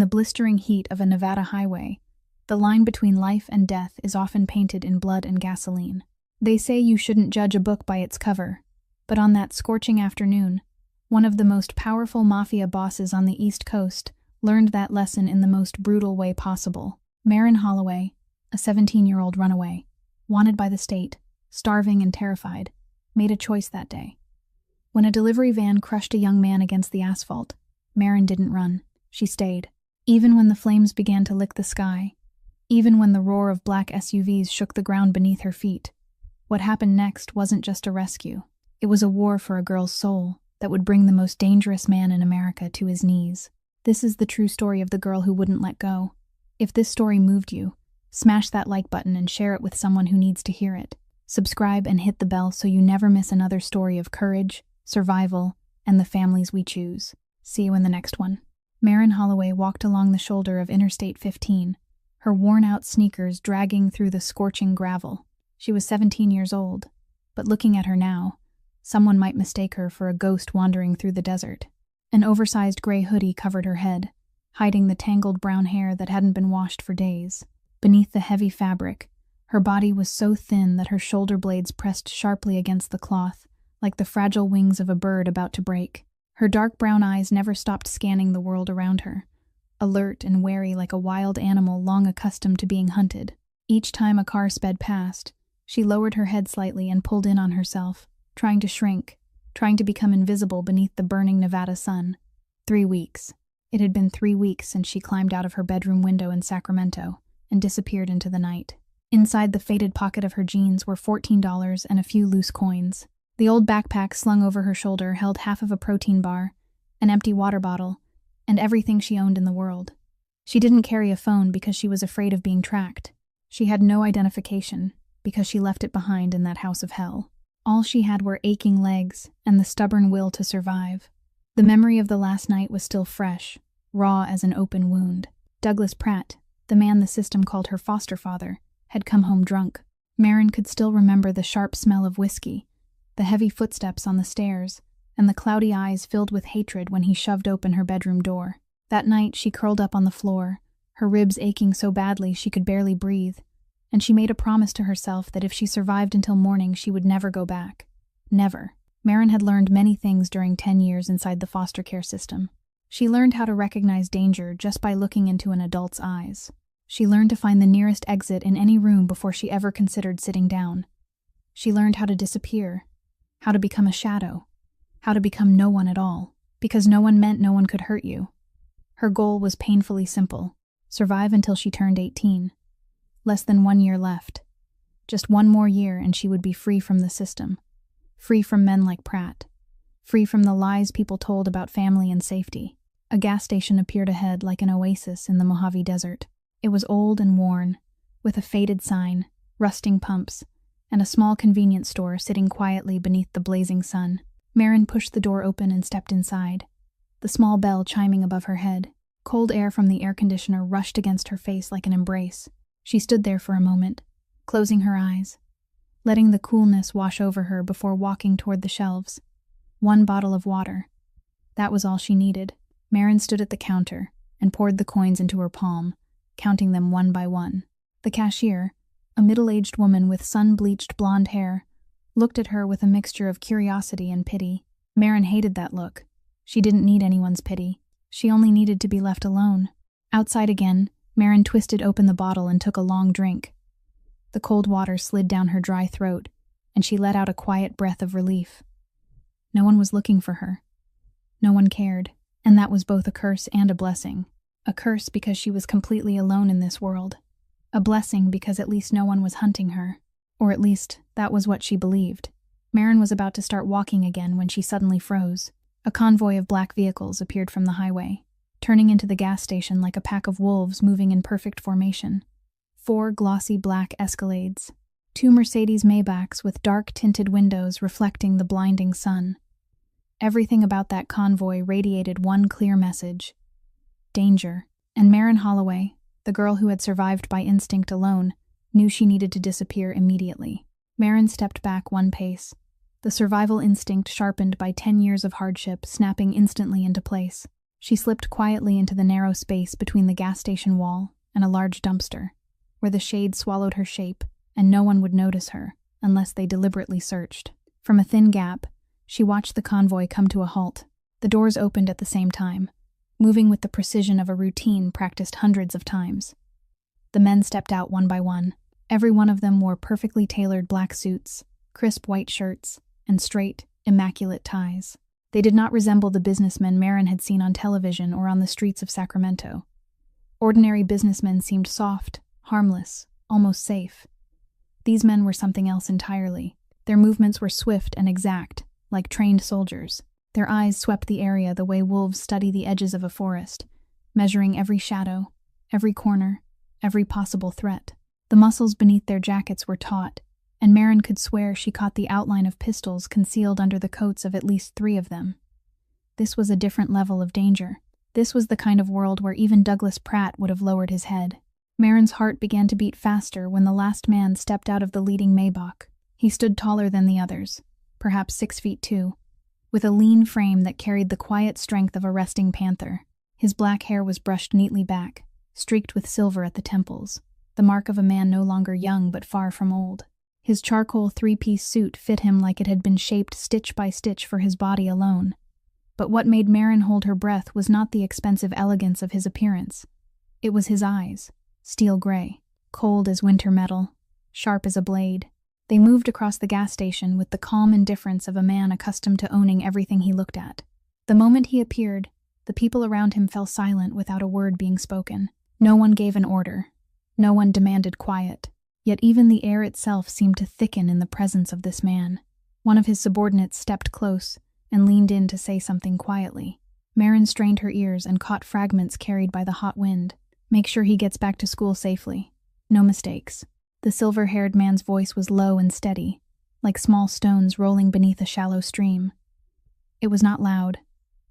In the blistering heat of a Nevada highway, the line between life and death is often painted in blood and gasoline. They say you shouldn't judge a book by its cover, but on that scorching afternoon, one of the most powerful Mafia bosses on the East Coast learned that lesson in the most brutal way possible. Marin Holloway, a 17-year-old runaway, wanted by the state, starving and terrified, made a choice that day. When a delivery van crushed a young man against the asphalt, Marin didn't run. She stayed. Even when the flames began to lick the sky, even when the roar of black SUVs shook the ground beneath her feet, what happened next wasn't just a rescue. It was a war for a girl's soul that would bring the most dangerous man in America to his knees. This is the true story of the girl who wouldn't let go. If this story moved you, smash that like button and share it with someone who needs to hear it. Subscribe and hit the bell so you never miss another story of courage, survival, and the families we choose. See you in the next one. Marin Holloway walked along the shoulder of Interstate 15, her worn-out sneakers dragging through the scorching gravel. She was 17 years old, but looking at her now, someone might mistake her for a ghost wandering through the desert. An oversized gray hoodie covered her head, hiding the tangled brown hair that hadn't been washed for days. Beneath the heavy fabric, her body was so thin that her shoulder blades pressed sharply against the cloth, like the fragile wings of a bird about to break. Her dark brown eyes never stopped scanning the world around her, alert and wary like a wild animal long accustomed to being hunted. Each time a car sped past, she lowered her head slightly and pulled in on herself, trying to shrink, trying to become invisible beneath the burning Nevada sun. 3 weeks. It had been 3 weeks since she climbed out of her bedroom window in Sacramento and disappeared into the night. Inside the faded pocket of her jeans were $14 and a few loose coins. The old backpack slung over her shoulder held half of a protein bar, an empty water bottle, and everything she owned in the world. She didn't carry a phone because she was afraid of being tracked. She had no identification because she left it behind in that house of hell. All she had were aching legs and the stubborn will to survive. The memory of the last night was still fresh, raw as an open wound. Douglas Pratt, the man the system called her foster father, had come home drunk. Marin could still remember the sharp smell of whiskey, the heavy footsteps on the stairs, and the cloudy eyes filled with hatred when he shoved open her bedroom door. That night she curled up on the floor, her ribs aching so badly she could barely breathe, and she made a promise to herself that if she survived until morning she would never go back. Never. Marin had learned many things during 10 years inside the foster care system. She learned how to recognize danger just by looking into an adult's eyes. She learned to find the nearest exit in any room before she ever considered sitting down. She learned how to disappear, how to become a shadow, how to become no one at all, because no one meant no one could hurt you. Her goal was painfully simple: survive until she turned 18. Less than 1 year left. Just 1 more year and she would be free from the system. Free from men like Pratt. Free from the lies people told about family and safety. A gas station appeared ahead like an oasis in the Mojave Desert. It was old and worn, with a faded sign, rusting pumps, and a small convenience store sitting quietly beneath the blazing sun. Marin pushed the door open and stepped inside, the small bell chiming above her head. Cold air from the air conditioner rushed against her face like an embrace. She stood there for a moment, closing her eyes, letting the coolness wash over her before walking toward the shelves. 1 bottle of water. That was all she needed. Marin stood at the counter and poured the coins into her palm, counting them one by one. The cashier, a middle-aged woman with sun-bleached blonde hair, looked at her with a mixture of curiosity and pity. Marin hated that look. She didn't need anyone's pity. She only needed to be left alone. Outside again, Marin twisted open the bottle and took a long drink. The cold water slid down her dry throat, and she let out a quiet breath of relief. No one was looking for her. No one cared, and that was both a curse and a blessing. A curse because she was completely alone in this world. A blessing because at least no one was hunting her. Or at least, that was what she believed. Marin was about to start walking again when she suddenly froze. A convoy of black vehicles appeared from the highway, turning into the gas station like a pack of wolves moving in perfect formation. 4 glossy black Escalades. 2 Mercedes Maybachs with dark-tinted windows reflecting the blinding sun. Everything about that convoy radiated one clear message: danger. And Marin Holloway, the girl who had survived by instinct alone, knew she needed to disappear immediately. Marin stepped back 1 pace, the survival instinct sharpened by 10 years of hardship snapping instantly into place. She slipped quietly into the narrow space between the gas station wall and a large dumpster, where the shade swallowed her shape and no one would notice her unless they deliberately searched. From a thin gap, she watched the convoy come to a halt. The doors opened at the same time, moving with the precision of a routine practiced hundreds of times. The men stepped out one by one. Every one of them wore perfectly tailored black suits, crisp white shirts, and straight, immaculate ties. They did not resemble the businessmen Marin had seen on television or on the streets of Sacramento. Ordinary businessmen seemed soft, harmless, almost safe. These men were something else entirely. Their movements were swift and exact, like trained soldiers. Their eyes swept the area the way wolves study the edges of a forest, measuring every shadow, every corner, every possible threat. The muscles beneath their jackets were taut, and Marin could swear she caught the outline of pistols concealed under the coats of at least 3 of them. This was a different level of danger. This was the kind of world where even Douglas Pratt would have lowered his head. Marin's heart began to beat faster when the last man stepped out of the leading Maybach. He stood taller than the others, perhaps 6 feet 2, with a lean frame that carried the quiet strength of a resting panther. His black hair was brushed neatly back, streaked with silver at the temples, the mark of a man no longer young but far from old. His charcoal 3-piece suit fit him like it had been shaped stitch by stitch for his body alone. But what made Marin hold her breath was not the expensive elegance of his appearance. It was his eyes, steel gray, cold as winter metal, sharp as a blade. They moved across the gas station with the calm indifference of a man accustomed to owning everything he looked at. The moment he appeared, the people around him fell silent without a word being spoken. No one gave an order. No one demanded quiet. Yet even the air itself seemed to thicken in the presence of this man. One of his subordinates stepped close and leaned in to say something quietly. Marin strained her ears and caught fragments carried by the hot wind. "Make sure he gets back to school safely. No mistakes." The silver-haired man's voice was low and steady, like small stones rolling beneath a shallow stream. It was not loud.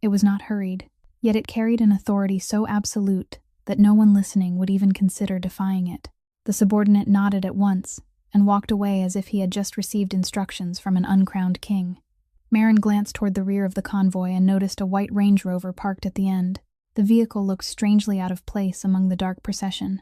It was not hurried. Yet it carried an authority so absolute that no one listening would even consider defying it. The subordinate nodded at once and walked away as if he had just received instructions from an uncrowned king. Marin glanced toward the rear of the convoy and noticed a white Range Rover parked at the end. The vehicle looked strangely out of place among the dark procession,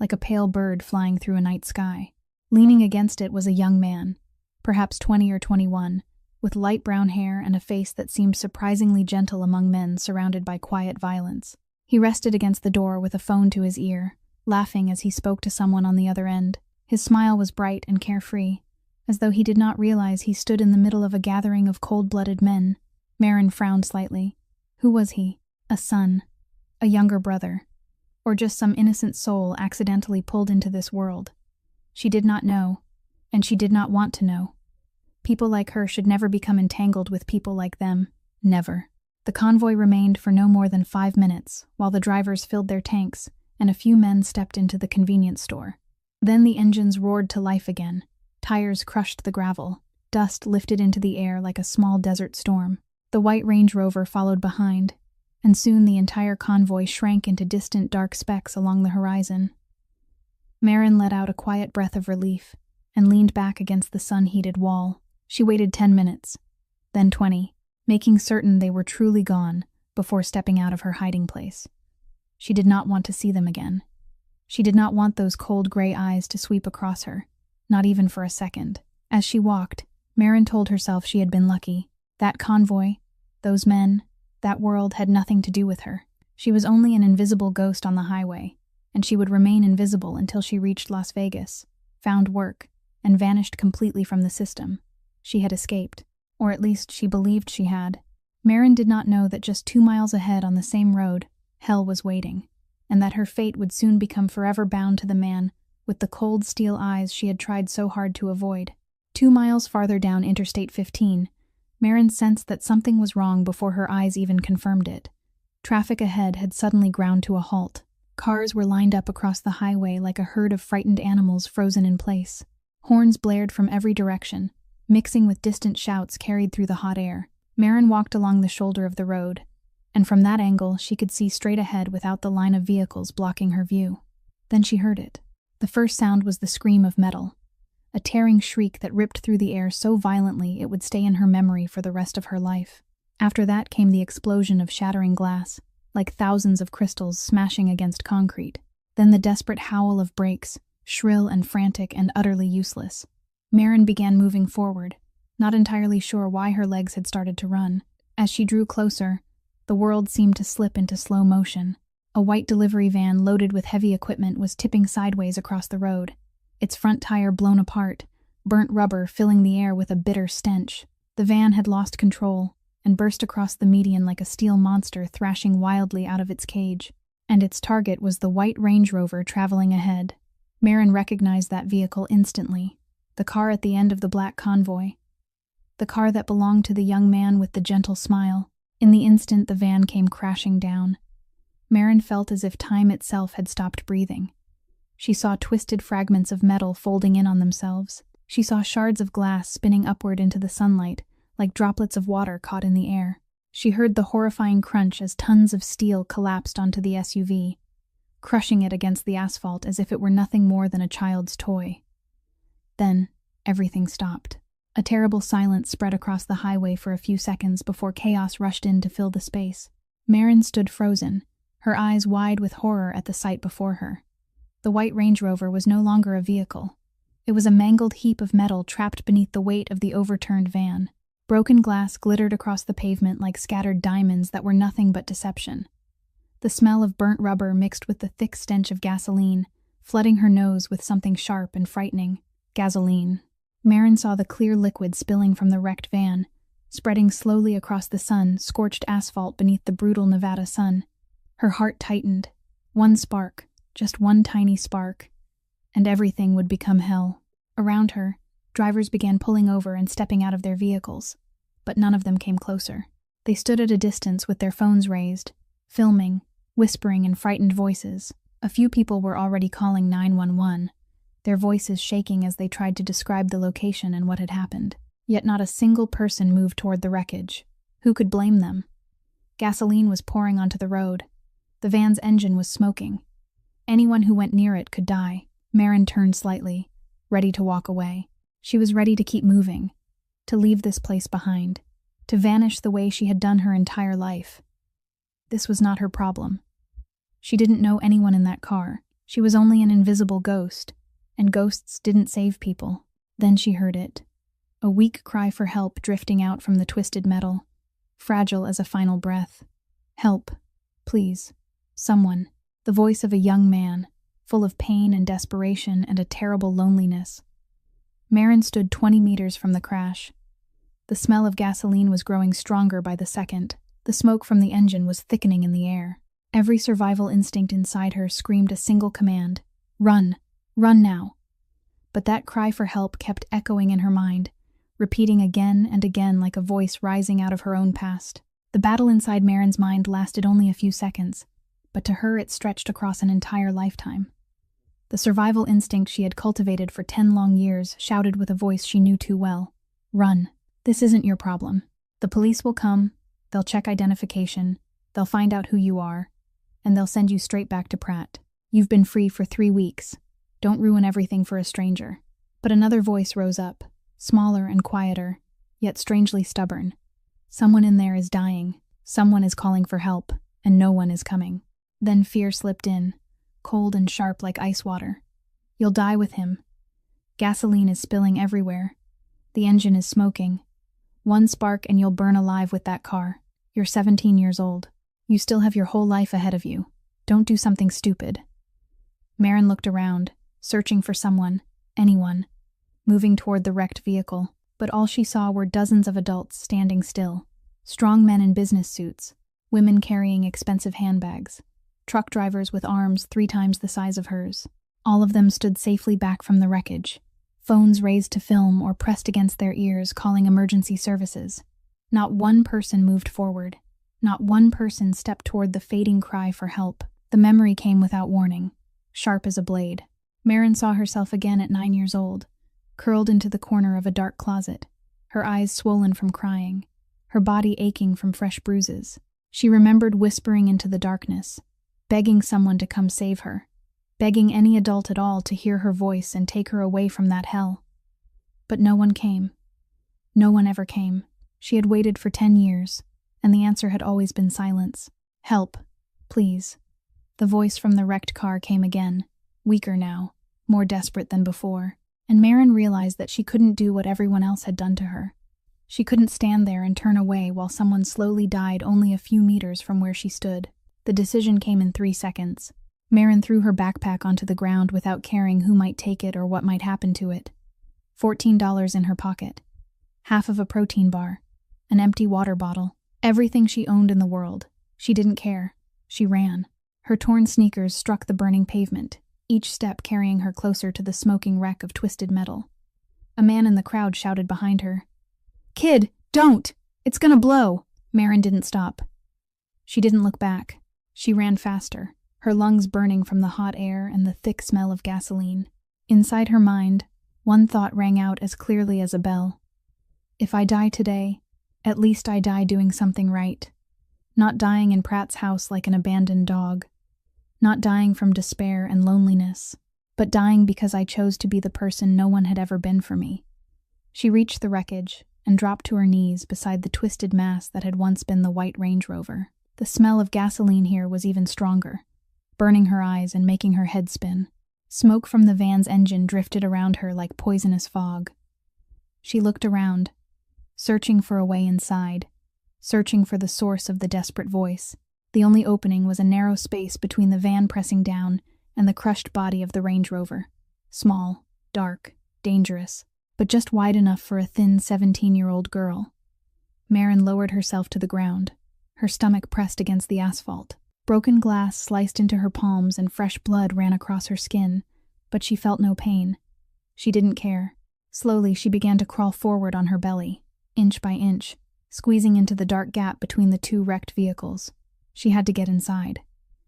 like a pale bird flying through a night sky. Leaning against it was a young man, perhaps 20 or 21, with light brown hair and a face that seemed surprisingly gentle among men surrounded by quiet violence. He rested against the door with a phone to his ear, laughing as he spoke to someone on the other end. His smile was bright and carefree, as though he did not realize he stood in the middle of a gathering of cold-blooded men. Marin frowned slightly. Who was he? A son? A younger brother? Or just some innocent soul accidentally pulled into this world? She did not know, and she did not want to know. People like her should never become entangled with people like them. Never. The convoy remained for no more than 5 minutes, while the drivers filled their tanks, and a few men stepped into the convenience store. Then the engines roared to life again. Tires crushed the gravel. Dust lifted into the air like a small desert storm. The white Range Rover followed behind, and soon the entire convoy shrank into distant dark specks along the horizon. Marin let out a quiet breath of relief and leaned back against the sun-heated wall. She waited 10 minutes, then 20, making certain they were truly gone before stepping out of her hiding place. She did not want to see them again. She did not want those cold gray eyes to sweep across her, not even for a second. As she walked, Marin told herself she had been lucky. That convoy, those men, that world had nothing to do with her. She was only an invisible ghost on the highway, and she would remain invisible until she reached Las Vegas, found work, and vanished completely from the system. She had escaped, or at least she believed she had. Marin did not know that just 2 miles ahead on the same road, hell was waiting, and that her fate would soon become forever bound to the man with the cold steel eyes she had tried so hard to avoid. 2 miles farther down Interstate 15, Marin sensed that something was wrong before her eyes even confirmed it. Traffic ahead had suddenly ground to a halt. Cars were lined up across the highway like a herd of frightened animals frozen in place. Horns blared from every direction, mixing with distant shouts carried through the hot air. Marin walked along the shoulder of the road, and from that angle she could see straight ahead without the line of vehicles blocking her view. Then she heard it. The first sound was the scream of metal, a tearing shriek that ripped through the air so violently it would stay in her memory for the rest of her life. After that came the explosion of shattering glass, like thousands of crystals smashing against concrete. Then the desperate howl of brakes, shrill and frantic and utterly useless. Marin began moving forward, not entirely sure why her legs had started to run. As she drew closer, the world seemed to slip into slow motion. A white delivery van loaded with heavy equipment was tipping sideways across the road, its front tire blown apart, burnt rubber filling the air with a bitter stench. The van had lost control and burst across the median like a steel monster thrashing wildly out of its cage. And its target was the white Range Rover traveling ahead. Marin recognized that vehicle instantly, the car at the end of the black convoy. The car that belonged to the young man with the gentle smile. In the instant the van came crashing down, Marin felt as if time itself had stopped breathing. She saw twisted fragments of metal folding in on themselves. She saw shards of glass spinning upward into the sunlight, like droplets of water caught in the air. She heard the horrifying crunch as tons of steel collapsed onto the SUV, crushing it against the asphalt as if it were nothing more than a child's toy. Then, everything stopped. A terrible silence spread across the highway for a few seconds before chaos rushed in to fill the space. Marin stood frozen, her eyes wide with horror at the sight before her. The white Range Rover was no longer a vehicle. It was a mangled heap of metal trapped beneath the weight of the overturned van. Broken glass glittered across the pavement like scattered diamonds that were nothing but deception. The smell of burnt rubber mixed with the thick stench of gasoline, flooding her nose with something sharp and frightening. Gasoline. Marin saw the clear liquid spilling from the wrecked van, spreading slowly across the sun-scorched asphalt beneath the brutal Nevada sun. Her heart tightened. One spark, just one tiny spark, and everything would become hell. Around her, drivers began pulling over and stepping out of their vehicles, but none of them came closer. They stood at a distance with their phones raised, filming, whispering in frightened voices. A few people were already calling 911. Their voices shaking as they tried to describe the location and what had happened. Yet not a single person moved toward the wreckage. Who could blame them? Gasoline was pouring onto the road. The van's engine was smoking. Anyone who went near it could die. Marin turned slightly, ready to walk away. She was ready to keep moving, to leave this place behind, to vanish the way she had done her entire life. This was not her problem. She didn't know anyone in that car. She was only an invisible ghost. And ghosts didn't save people. Then she heard it. A weak cry for help drifting out from the twisted metal, fragile as a final breath. Help. Please. Someone. The voice of a young man, full of pain and desperation and a terrible loneliness. Marin stood 20 meters from the crash. The smell of gasoline was growing stronger by the second. The smoke from the engine was thickening in the air. Every survival instinct inside her screamed a single command. Run. Run now. But that cry for help kept echoing in her mind, repeating again and again like a voice rising out of her own past. The battle inside Marin's mind lasted only a few seconds, but to her it stretched across an entire lifetime. The survival instinct she had cultivated for 10 long years shouted with a voice she knew too well. Run. This isn't your problem. The police will come, they'll check identification, they'll find out who you are, and they'll send you straight back to Pratt. You've been free for 3 weeks. Don't ruin everything for a stranger. But another voice rose up, smaller and quieter, yet strangely stubborn. Someone in there is dying. Someone is calling for help, and no one is coming. Then fear slipped in, cold and sharp like ice water. You'll die with him. Gasoline is spilling everywhere. The engine is smoking. One spark and you'll burn alive with that car. You're 17 years old. You still have your whole life ahead of you. Don't do something stupid. Marin looked around, searching for someone, anyone, moving toward the wrecked vehicle, but all she saw were dozens of adults standing still. Strong men in business suits, women carrying expensive handbags, truck drivers with arms 3 times the size of hers. All of them stood safely back from the wreckage, phones raised to film or pressed against their ears calling emergency services. Not one person moved forward. Not one person stepped toward the fading cry for help. The memory came without warning, sharp as a blade. Marin saw herself again at 9 years old, curled into the corner of a dark closet, her eyes swollen from crying, her body aching from fresh bruises. She remembered whispering into the darkness, begging someone to come save her, begging any adult at all to hear her voice and take her away from that hell. But no one came. No one ever came. She had waited for 10 years, and the answer had always been silence. Help. Please. The voice from the wrecked car came again, weaker now, more desperate than before, and Marin realized that she couldn't do what everyone else had done to her. She couldn't stand there and turn away while someone slowly died only a few meters from where she stood. The decision came in 3 seconds. Marin threw her backpack onto the ground without caring who might take it or what might happen to it. $14 in her pocket. Half of a protein bar. An empty water bottle. Everything she owned in the world. She didn't care. She ran. Her torn sneakers struck the burning pavement, each step carrying her closer to the smoking wreck of twisted metal. A man in the crowd shouted behind her. "Kid, don't! It's gonna blow!" Marin didn't stop. She didn't look back. She ran faster, her lungs burning from the hot air and the thick smell of gasoline. Inside her mind, one thought rang out as clearly as a bell. If I die today, at least I die doing something right. Not dying in Pratt's house like an abandoned dog. Not dying from despair and loneliness, but dying because I chose to be the person no one had ever been for me. She reached the wreckage and dropped to her knees beside the twisted mass that had once been the white Range Rover. The smell of gasoline here was even stronger, burning her eyes and making her head spin. Smoke from the van's engine drifted around her like poisonous fog. She looked around, searching for a way inside, searching for the source of the desperate voice. The only opening was a narrow space between the van pressing down and the crushed body of the Range Rover. Small, dark, dangerous, but just wide enough for a thin 17-year-old girl. Marin lowered herself to the ground, her stomach pressed against the asphalt. Broken glass sliced into her palms and fresh blood ran across her skin, but she felt no pain. She didn't care. Slowly, she began to crawl forward on her belly, inch by inch, squeezing into the dark gap between the two wrecked vehicles. She had to get inside.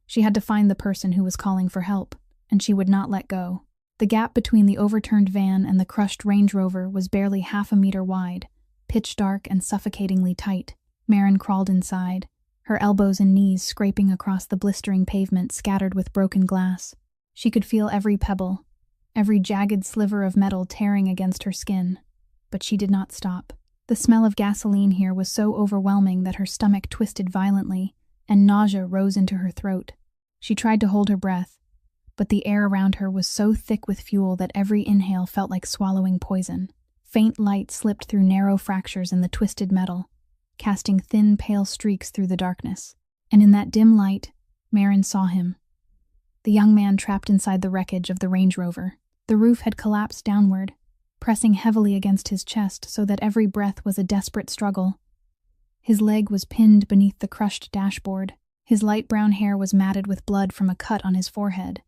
She had to find the person who was calling for help, and she would not let go. The gap between the overturned van and the crushed Range Rover was barely half a meter wide, pitch dark and suffocatingly tight. Marin crawled inside, her elbows and knees scraping across the blistering pavement scattered with broken glass. She could feel every pebble, every jagged sliver of metal tearing against her skin, but she did not stop. The smell of gasoline here was so overwhelming that her stomach twisted violently, and nausea rose into her throat. She tried to hold her breath, but the air around her was so thick with fuel that every inhale felt like swallowing poison. Faint light slipped through narrow fractures in the twisted metal, casting thin, pale streaks through the darkness. And in that dim light, Marin saw him. The young man trapped inside the wreckage of the Range Rover. The roof had collapsed downward, pressing heavily against his chest so that every breath was a desperate struggle. His leg was pinned beneath the crushed dashboard. His light brown hair was matted with blood from a cut on his forehead,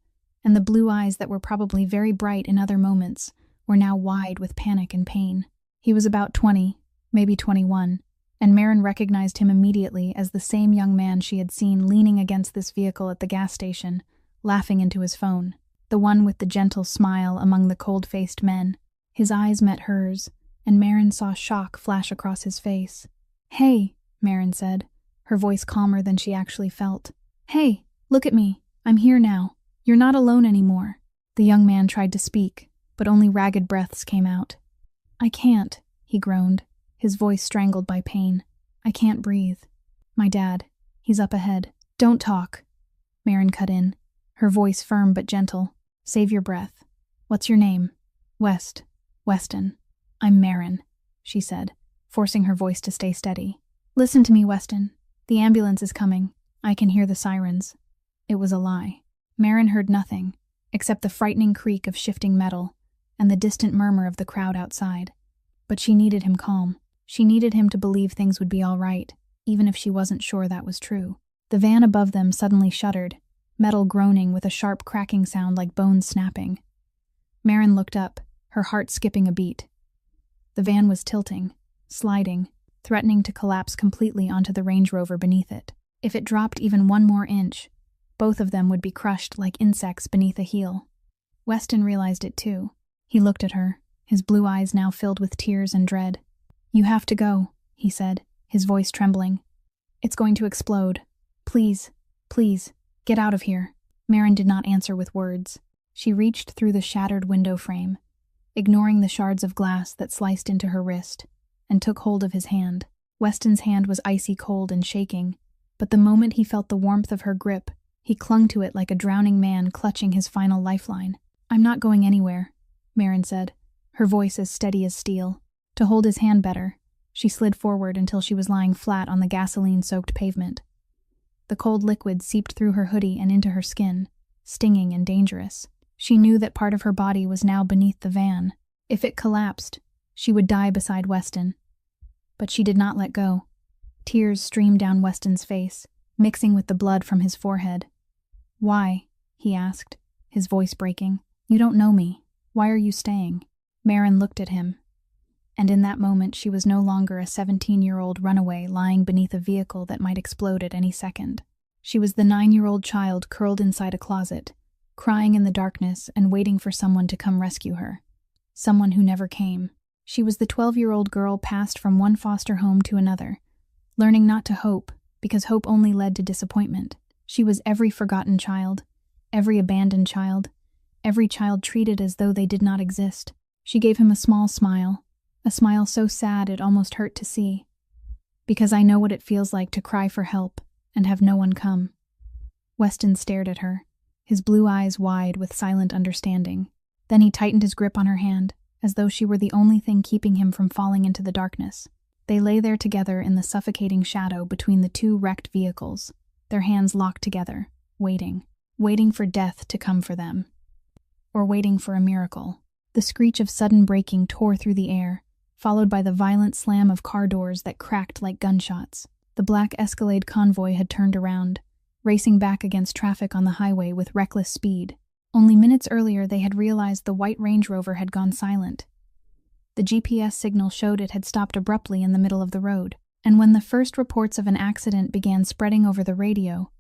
and the blue eyes that were probably very bright in other moments were now wide with panic and pain. He was about 20, maybe 21, and Marin recognized him immediately as the same young man she had seen leaning against this vehicle at the gas station, laughing into his phone. The one with the gentle smile among the cold-faced men. His eyes met hers, and Marin saw shock flash across his face. "Hey," Marin said, her voice calmer than she actually felt. "Hey, look at me. I'm here now. You're not alone anymore." The young man tried to speak, but only ragged breaths came out. "I can't," he groaned, his voice strangled by pain. "I can't breathe. My dad, he's up ahead." "Don't talk," Marin cut in, her voice firm but gentle. "Save your breath. What's your name?" Weston. "I'm Marin," she said, forcing her voice to stay steady. "Listen to me, Weston. The ambulance is coming. I can hear the sirens." It was a lie. Marin heard nothing, except the frightening creak of shifting metal and the distant murmur of the crowd outside. But she needed him calm. She needed him to believe things would be all right, even if she wasn't sure that was true. The van above them suddenly shuddered, metal groaning with a sharp cracking sound like bones snapping. Marin looked up, her heart skipping a beat. The van was tilting, sliding, threatening to collapse completely onto the Range Rover beneath it. If it dropped even one more inch, both of them would be crushed like insects beneath a heel. Weston realized it too. He looked at her, his blue eyes now filled with tears and dread. "You have to go," he said, his voice trembling. "It's going to explode. Please, get out of here." Marin did not answer with words. She reached through the shattered window frame, ignoring the shards of glass that sliced into her wrist, and took hold of his hand. Weston's hand was icy cold and shaking, But the moment he felt the warmth of her grip, he clung to it like a drowning man clutching his final lifeline. "I'm not going anywhere," Marin said, her voice as steady as steel. To hold his hand better, she slid forward until she was lying flat on the gasoline-soaked pavement. The cold liquid seeped through her hoodie and into her skin, stinging and dangerous. She knew that part of her body was now beneath the van. If it collapsed, she would die beside Weston. But she did not let go. Tears streamed down Weston's face, mixing with the blood from his forehead. "Why?" he asked, his voice breaking. "You don't know me. Why are you staying?" Marin looked at him. And in that moment she was no longer a 17-year-old runaway lying beneath a vehicle that might explode at any second. She was the 9-year-old child curled inside a closet, crying in the darkness and waiting for someone to come rescue her. Someone who never came. She was the 12-year-old girl passed from one foster home to another, learning not to hope, because hope only led to disappointment. She was every forgotten child, every abandoned child, every child treated as though they did not exist. She gave him a small smile, a smile so sad it almost hurt to see. "Because I know what it feels like to cry for help and have no one come." Weston stared at her, his blue eyes wide with silent understanding. Then he tightened his grip on her hand, as though she were the only thing keeping him from falling into the darkness. They lay there together in the suffocating shadow between the two wrecked vehicles, their hands locked together, waiting for death to come for them. Or waiting for a miracle. The screech of sudden braking tore through the air, followed by the violent slam of car doors that cracked like gunshots. The black Escalade convoy had turned around, racing back against traffic on the highway with reckless speed. Only minutes earlier they had realized the white Range Rover had gone silent. The GPS signal showed it had stopped abruptly in the middle of the road, and when the first reports of an accident began spreading over the radio,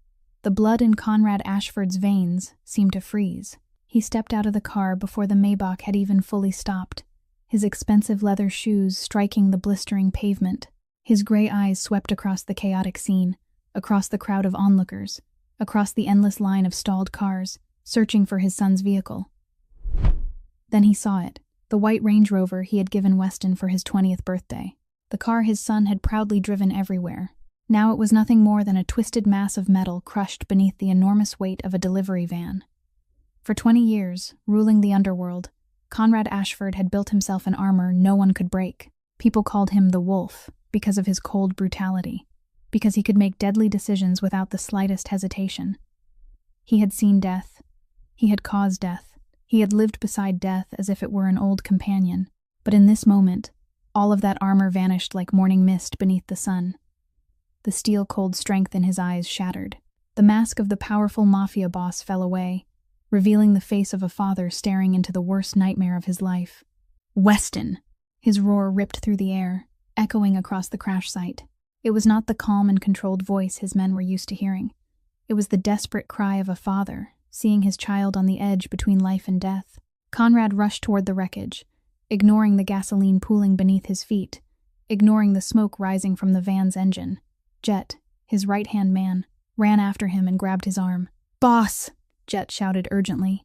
the blood in Conrad Ashford's veins seemed to freeze. He stepped out of the car before the Maybach had even fully stopped, his expensive leather shoes striking the blistering pavement. His gray eyes swept across the chaotic scene, across the crowd of onlookers, across the endless line of stalled cars, searching for his son's vehicle. Then he saw it, the white Range Rover he had given Weston for his 20th birthday. The car his son had proudly driven everywhere. Now it was nothing more than a twisted mass of metal crushed beneath the enormous weight of a delivery van. For 20 years, ruling the underworld, Conrad Ashford had built himself an armor no one could break. People called him the Wolf because of his cold brutality, because he could make deadly decisions without the slightest hesitation. He had seen death. He had caused death. He had lived beside death as if it were an old companion. But in this moment, all of that armor vanished like morning mist beneath the sun. The steel-cold strength in his eyes shattered. The mask of the powerful Mafia boss fell away, revealing the face of a father staring into the worst nightmare of his life. "Weston!" His roar ripped through the air, echoing across the crash site. It was not the calm and controlled voice his men were used to hearing. It was the desperate cry of a father, seeing his child on the edge between life and death. Conrad rushed toward the wreckage, ignoring the gasoline pooling beneath his feet, ignoring the smoke rising from the van's engine. Jet, his right-hand man, ran after him and grabbed his arm. "Boss!" Jet shouted urgently.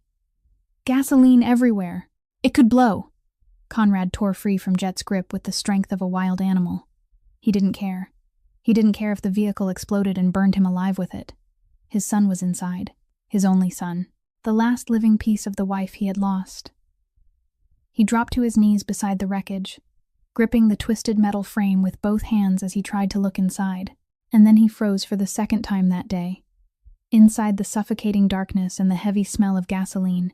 "Gasoline everywhere! It could blow!" Conrad tore free from Jet's grip with the strength of a wild animal. He didn't care. He didn't care if the vehicle exploded and burned him alive with it. His son was inside. His only son. The last living piece of the wife he had lost. He dropped to his knees beside the wreckage, gripping the twisted metal frame with both hands as he tried to look inside. And then he froze for the second time that day. Inside the suffocating darkness and the heavy smell of gasoline,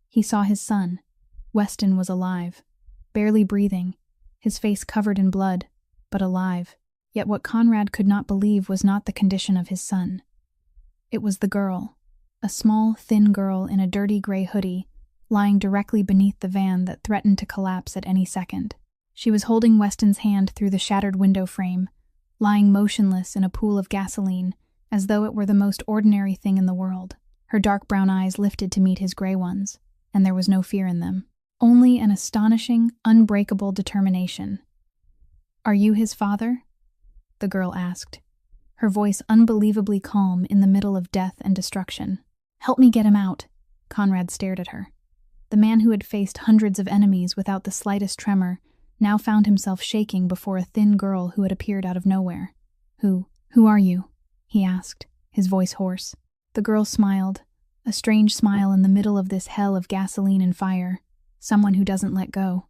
he saw his son. Weston was alive, barely breathing, his face covered in blood, but alive. Yet what Conrad could not believe was not the condition of his son. It was the girl, a small, thin girl in a dirty gray hoodie, lying directly beneath the van that threatened to collapse at any second. She was holding Weston's hand through the shattered window frame, lying motionless in a pool of gasoline, as though it were the most ordinary thing in the world. Her dark brown eyes lifted to meet his gray ones, and there was no fear in them. Only an astonishing, unbreakable determination. "Are you his father?" the girl asked, her voice unbelievably calm in the middle of death and destruction. "Help me get him out." Conrad stared at her. The man who had faced hundreds of enemies without the slightest tremor now found himself shaking before a thin girl who had appeared out of nowhere. Who are you?" he asked, his voice hoarse. The girl smiled, a strange smile in the middle of this hell of gasoline and fire. Someone who doesn't let go.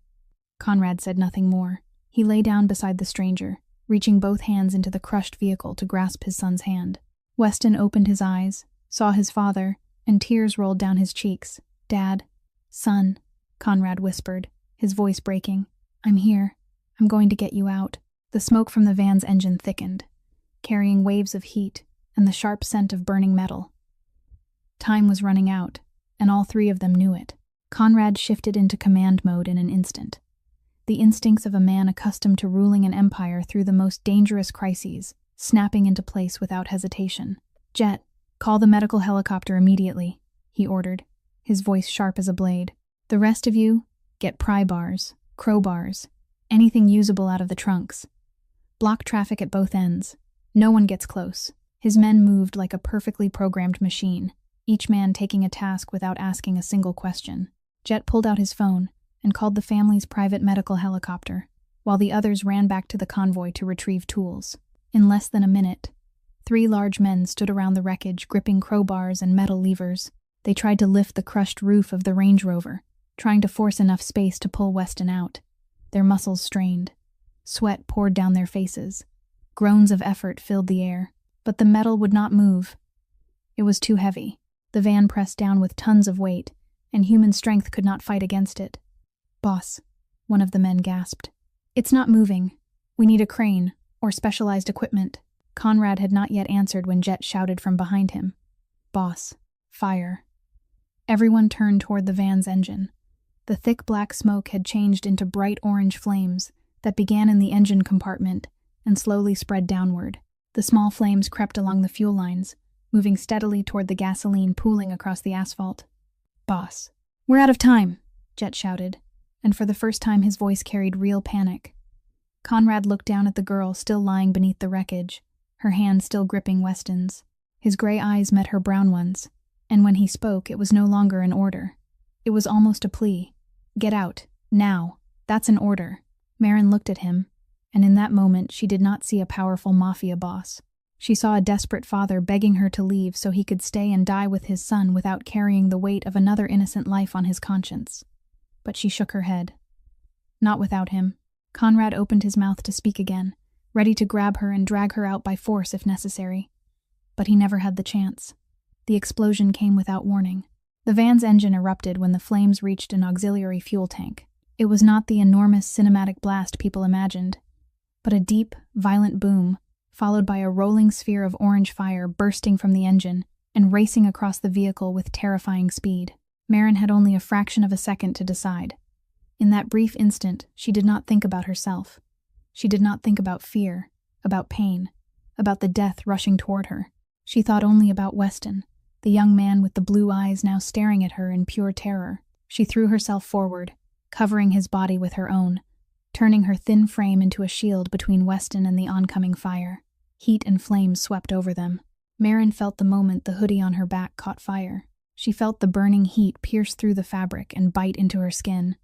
Conrad said nothing more. He lay down beside the stranger, reaching both hands into the crushed vehicle to grasp his son's hand. Weston opened his eyes, saw his father, and tears rolled down his cheeks. "Dad." "Son," Conrad whispered, his voice breaking. "I'm here. I'm going to get you out." The smoke from the van's engine thickened, carrying waves of heat and the sharp scent of burning metal. Time was running out, and all three of them knew it. Conrad shifted into command mode in an instant. The instincts of a man accustomed to ruling an empire through the most dangerous crises, snapping into place without hesitation. "Jet, call the medical helicopter immediately," he ordered, his voice sharp as a blade. "The rest of you, get pry bars, crowbars, anything usable out of the trunks. Block traffic at both ends. No one gets close." His men moved like a perfectly programmed machine, each man taking a task without asking a single question. Jet pulled out his phone and called the family's private medical helicopter, while the others ran back to the convoy to retrieve tools. In less than a minute, 3 large men stood around the wreckage, gripping crowbars and metal levers. They tried to lift the crushed roof of the Range Rover, trying to force enough space to pull Weston out. Their muscles strained. Sweat poured down their faces. Groans of effort filled the air, but the metal would not move. It was too heavy. The van pressed down with tons of weight, and human strength could not fight against it. "Boss," one of the men gasped. "It's not moving. We need a crane, or specialized equipment." Conrad had not yet answered when Jet shouted from behind him. "Boss, fire." Everyone turned toward the van's engine. The thick black smoke had changed into bright orange flames that began in the engine compartment and slowly spread downward. The small flames crept along the fuel lines, moving steadily toward the gasoline pooling across the asphalt. "Boss, we're out of time," Jet shouted, and for the first time his voice carried real panic. Conrad looked down at the girl still lying beneath the wreckage, her hand still gripping Weston's. His gray eyes met her brown ones, and when he spoke, it was no longer an order. It was almost a plea. "Get out, now. That's an order." Marin looked at him, and in that moment she did not see a powerful Mafia boss. She saw a desperate father begging her to leave so he could stay and die with his son without carrying the weight of another innocent life on his conscience. But she shook her head. Not without him. Conrad opened his mouth to speak again, ready to grab her and drag her out by force if necessary. But he never had the chance. The explosion came without warning. The van's engine erupted when the flames reached an auxiliary fuel tank. It was not the enormous cinematic blast people imagined, but a deep, violent boom, followed by a rolling sphere of orange fire bursting from the engine and racing across the vehicle with terrifying speed. Marin had only a fraction of a second to decide. In that brief instant, she did not think about herself. She did not think about fear, about pain, about the death rushing toward her. She thought only about Weston, the young man with the blue eyes now staring at her in pure terror. She threw herself forward, covering his body with her own, turning her thin frame into a shield between Weston and the oncoming fire. Heat and flames swept over them. Marin felt the moment the hoodie on her back caught fire. She felt the burning heat pierce through the fabric and bite into her skin.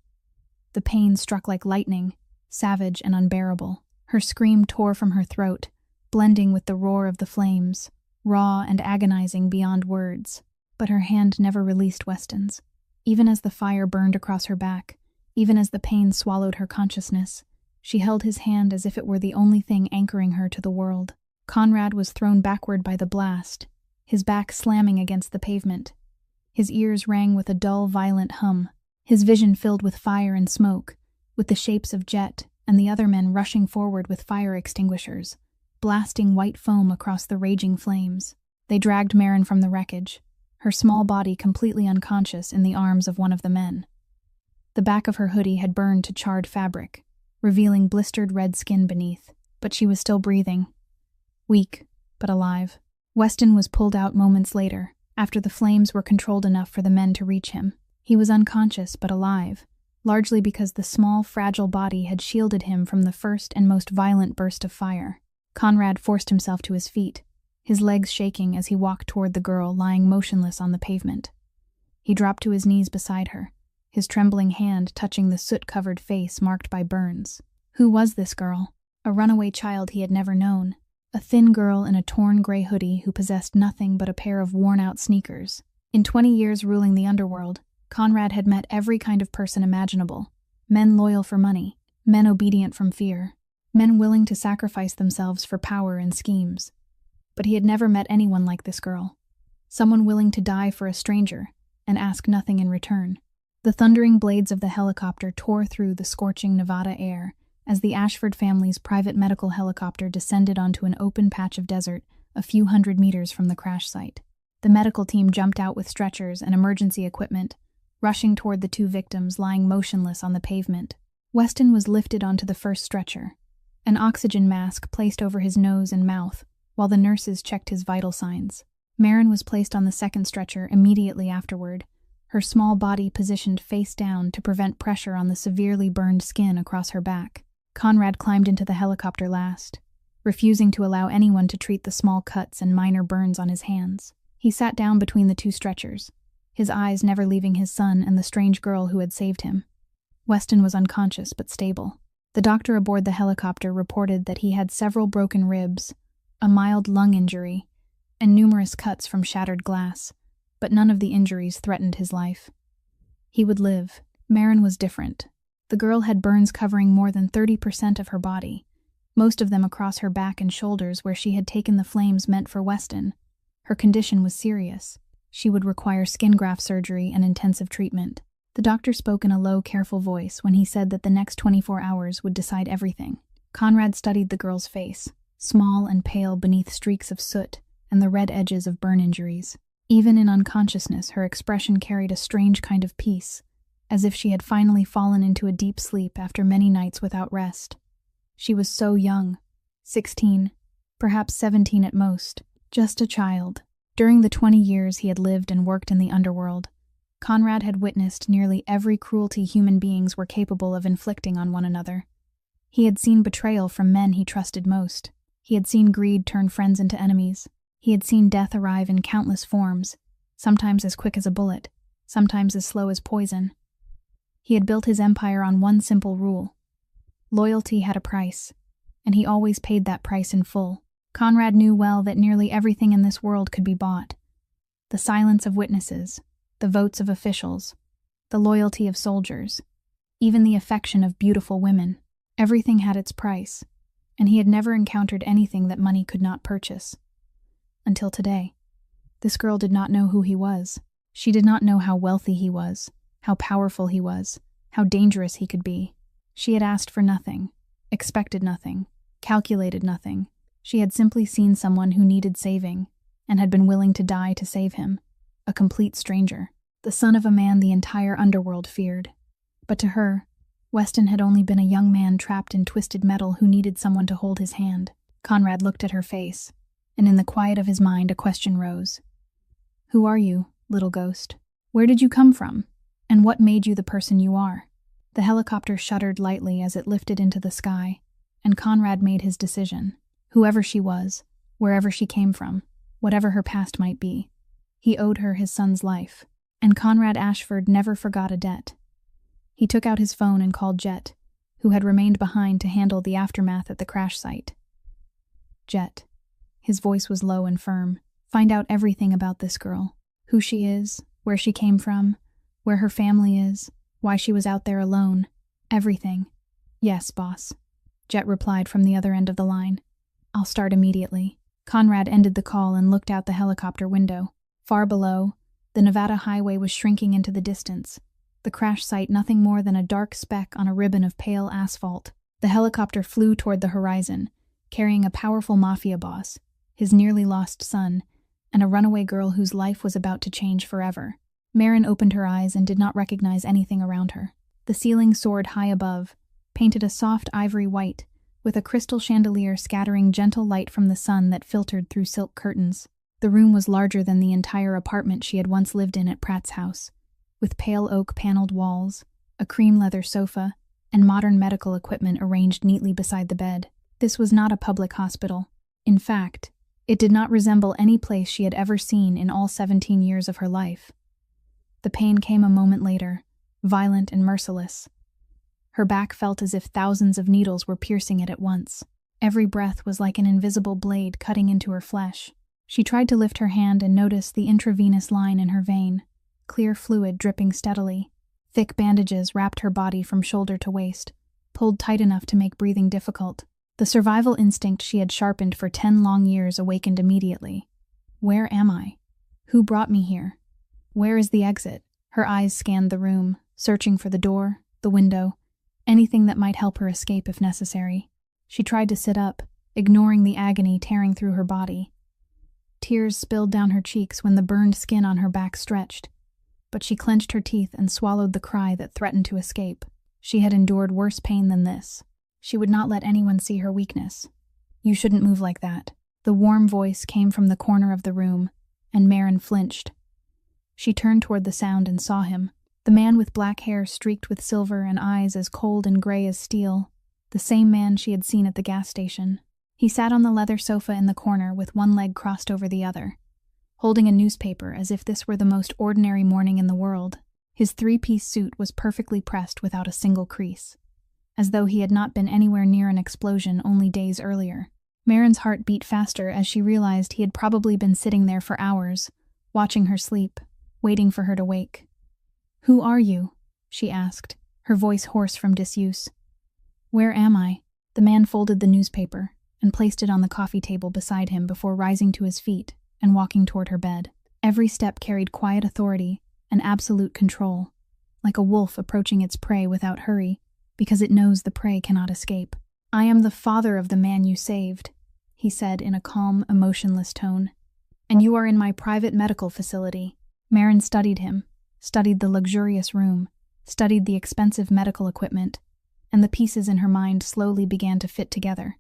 The pain struck like lightning, savage and unbearable. Her scream tore from her throat, blending with the roar of the flames, raw and agonizing beyond words. But her hand never released Weston's. Even as the fire burned across her back, even as the pain swallowed her consciousness, she held his hand as if it were the only thing anchoring her to the world. Conrad was thrown backward by the blast, his back slamming against the pavement. His ears rang with a dull, violent hum, his vision filled with fire and smoke, with the shapes of Jet and the other men rushing forward with fire extinguishers, blasting white foam across the raging flames. They dragged Marin from the wreckage, her small body completely unconscious in the arms of one of the men. The back of her hoodie had burned to charred fabric, revealing blistered red skin beneath, but she was still breathing. Weak, but alive. Weston was pulled out moments later, after the flames were controlled enough for the men to reach him. He was unconscious but alive, largely because the small, fragile body had shielded him from the first and most violent burst of fire. Conrad forced himself to his feet, his legs shaking as he walked toward the girl lying motionless on the pavement. He dropped to his knees beside her, his trembling hand touching the soot-covered face marked by burns. Who was this girl? A runaway child he had never known, a thin girl in a torn gray hoodie who possessed nothing but a pair of worn-out sneakers. In 20 years ruling the underworld, Conrad had met every kind of person imaginable. Men loyal for money, men obedient from fear, men willing to sacrifice themselves for power and schemes. But he had never met anyone like this girl. Someone willing to die for a stranger and ask nothing in return. The thundering blades of the helicopter tore through the scorching Nevada air as the Ashford family's private medical helicopter descended onto an open patch of desert a few hundred meters from the crash site. The medical team jumped out with stretchers and emergency equipment, rushing toward the two victims lying motionless on the pavement. Weston was lifted onto the first stretcher, an oxygen mask placed over his nose and mouth, while the nurses checked his vital signs. Marin was placed on the second stretcher immediately afterward, her small body positioned face down to prevent pressure on the severely burned skin across her back. Conrad climbed into the helicopter last, refusing to allow anyone to treat the small cuts and minor burns on his hands. He sat down between the two stretchers, his eyes never leaving his son and the strange girl who had saved him. Weston was unconscious but stable. The doctor aboard the helicopter reported that he had several broken ribs, a mild lung injury, and numerous cuts from shattered glass, but none of the injuries threatened his life. He would live. Marin was different. The girl had burns covering more than 30% of her body, most of them across her back and shoulders where she had taken the flames meant for Weston. Her condition was serious. She would require skin graft surgery and intensive treatment. The doctor spoke in a low, careful voice when he said that the next 24 hours would decide everything. Conrad studied the girl's face, small and pale beneath streaks of soot and the red edges of burn injuries. Even in unconsciousness, her expression carried a strange kind of peace, as if she had finally fallen into a deep sleep after many nights without rest. She was so young, 16, perhaps 17 at most, just a child. During the 20 years he had lived and worked in the underworld, Conrad had witnessed nearly every cruelty human beings were capable of inflicting on one another. He had seen betrayal from men he trusted most. He had seen greed turn friends into enemies. He had seen death arrive in countless forms, sometimes as quick as a bullet, sometimes as slow as poison. He had built his empire on one simple rule. Loyalty had a price, and he always paid that price in full. Conrad knew well that nearly everything in this world could be bought. The silence of witnesses, the votes of officials, the loyalty of soldiers, even the affection of beautiful women. Everything had its price, and he had never encountered anything that money could not purchase. Until today. This girl did not know who he was. She did not know how wealthy he was, how powerful he was, how dangerous he could be. She had asked for nothing, expected nothing, calculated nothing. She had simply seen someone who needed saving, and had been willing to die to save him. A complete stranger, the son of a man the entire underworld feared. But to her, Weston had only been a young man trapped in twisted metal who needed someone to hold his hand. Conrad looked at her face, and in the quiet of his mind a question rose. Who are you, little ghost? Where did you come from? And what made you the person you are? The helicopter shuddered lightly as it lifted into the sky, and Conrad made his decision. Whoever she was, wherever she came from, whatever her past might be, he owed her his son's life, and Conrad Ashford never forgot a debt. He took out his phone and called Jet, who had remained behind to handle the aftermath at the crash site. Jet. His voice was low and firm. Find out everything about this girl. Who she is, where she came from, where her family is, why she was out there alone. Everything. Yes, boss. Jet replied from the other end of the line. I'll start immediately. Conrad ended the call and looked out the helicopter window. Far below, the Nevada highway was shrinking into the distance, the crash site nothing more than a dark speck on a ribbon of pale asphalt. The helicopter flew toward the horizon, carrying a powerful Mafia boss, his nearly lost son, and a runaway girl whose life was about to change forever. Marin opened her eyes and did not recognize anything around her. The ceiling soared high above, painted a soft ivory white, with a crystal chandelier scattering gentle light from the sun that filtered through silk curtains. The room was larger than the entire apartment she had once lived in at Pratt's house, with pale oak paneled walls, a cream leather sofa, and modern medical equipment arranged neatly beside the bed. This was not a public hospital. In fact, it did not resemble any place she had ever seen in all 17 years of her life. The pain came a moment later, violent and merciless. Her back felt as if thousands of needles were piercing it at once. Every breath was like an invisible blade cutting into her flesh. She tried to lift her hand and noticed the intravenous line in her vein, clear fluid dripping steadily. Thick bandages wrapped her body from shoulder to waist, pulled tight enough to make breathing difficult. The survival instinct she had sharpened for 10 long years awakened immediately. Where am I? Who brought me here? Where is the exit? Her eyes scanned the room, searching for the door, the window, anything that might help her escape if necessary. She tried to sit up, ignoring the agony tearing through her body. Tears spilled down her cheeks when the burned skin on her back stretched, but she clenched her teeth and swallowed the cry that threatened to escape. She had endured worse pain than this. She would not let anyone see her weakness. You shouldn't move like that. The warm voice came from the corner of the room, and Maren flinched. She turned toward the sound and saw him, the man with black hair streaked with silver and eyes as cold and gray as steel, the same man she had seen at the gas station. He sat on the leather sofa in the corner with one leg crossed over the other, holding a newspaper as if this were the most ordinary morning in the world. His three-piece suit was perfectly pressed without a single crease, as though he had not been anywhere near an explosion only days earlier. Maren's heart beat faster as she realized he had probably been sitting there for hours, watching her sleep, waiting for her to wake. "Who are you?" she asked, her voice hoarse from disuse. "Where am I?" The man folded the newspaper and placed it on the coffee table beside him before rising to his feet and walking toward her bed. Every step carried quiet authority and absolute control, like a wolf approaching its prey without hurry, because it knows the prey cannot escape. "I am the father of the man you saved," he said in a calm, emotionless tone. "And you are in my private medical facility." Maren studied him, studied the luxurious room, studied the expensive medical equipment, and the pieces in her mind slowly began to fit together.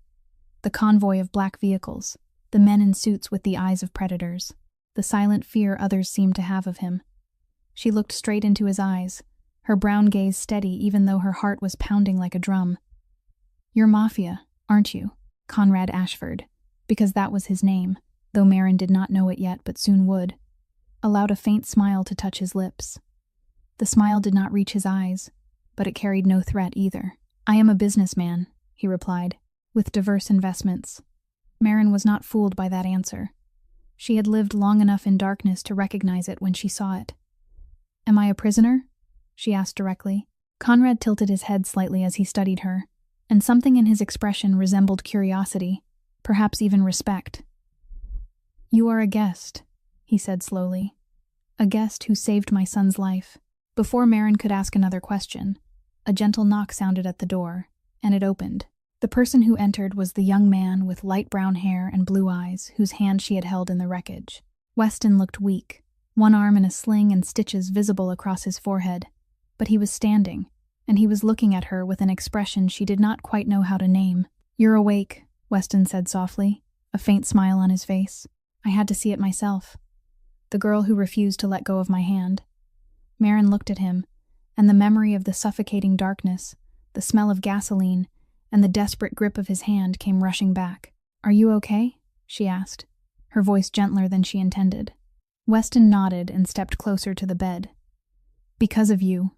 The convoy of black vehicles, the men in suits with the eyes of predators, the silent fear others seemed to have of him. She looked straight into his eyes, her brown gaze steady even though her heart was pounding like a drum. "You're Mafia, aren't you?" Conrad Ashford, because that was his name, though Maren did not know it yet but soon would, allowed a faint smile to touch his lips. The smile did not reach his eyes, but it carried no threat either. "I am a businessman," he replied, "with diverse investments." Maren was not fooled by that answer. She had lived long enough in darkness to recognize it when she saw it. "Am I a prisoner?" she asked directly. Conrad tilted his head slightly as he studied her, and something in his expression resembled curiosity, perhaps even respect. "You are a guest," he said slowly. "A guest who saved my son's life." Before Maren could ask another question, a gentle knock sounded at the door, and it opened. The person who entered was the young man with light brown hair and blue eyes whose hand she had held in the wreckage. Weston looked weak, one arm in a sling and stitches visible across his forehead, but he was standing, and he was looking at her with an expression she did not quite know how to name. "You're awake," Weston said softly, a faint smile on his face. "I had to see it myself. The girl who refused to let go of my hand." Maren looked at him, and the memory of the suffocating darkness, the smell of gasoline, and the desperate grip of his hand came rushing back. "Are you okay?" she asked, her voice gentler than she intended. Weston nodded and stepped closer to the bed. "Because of you,"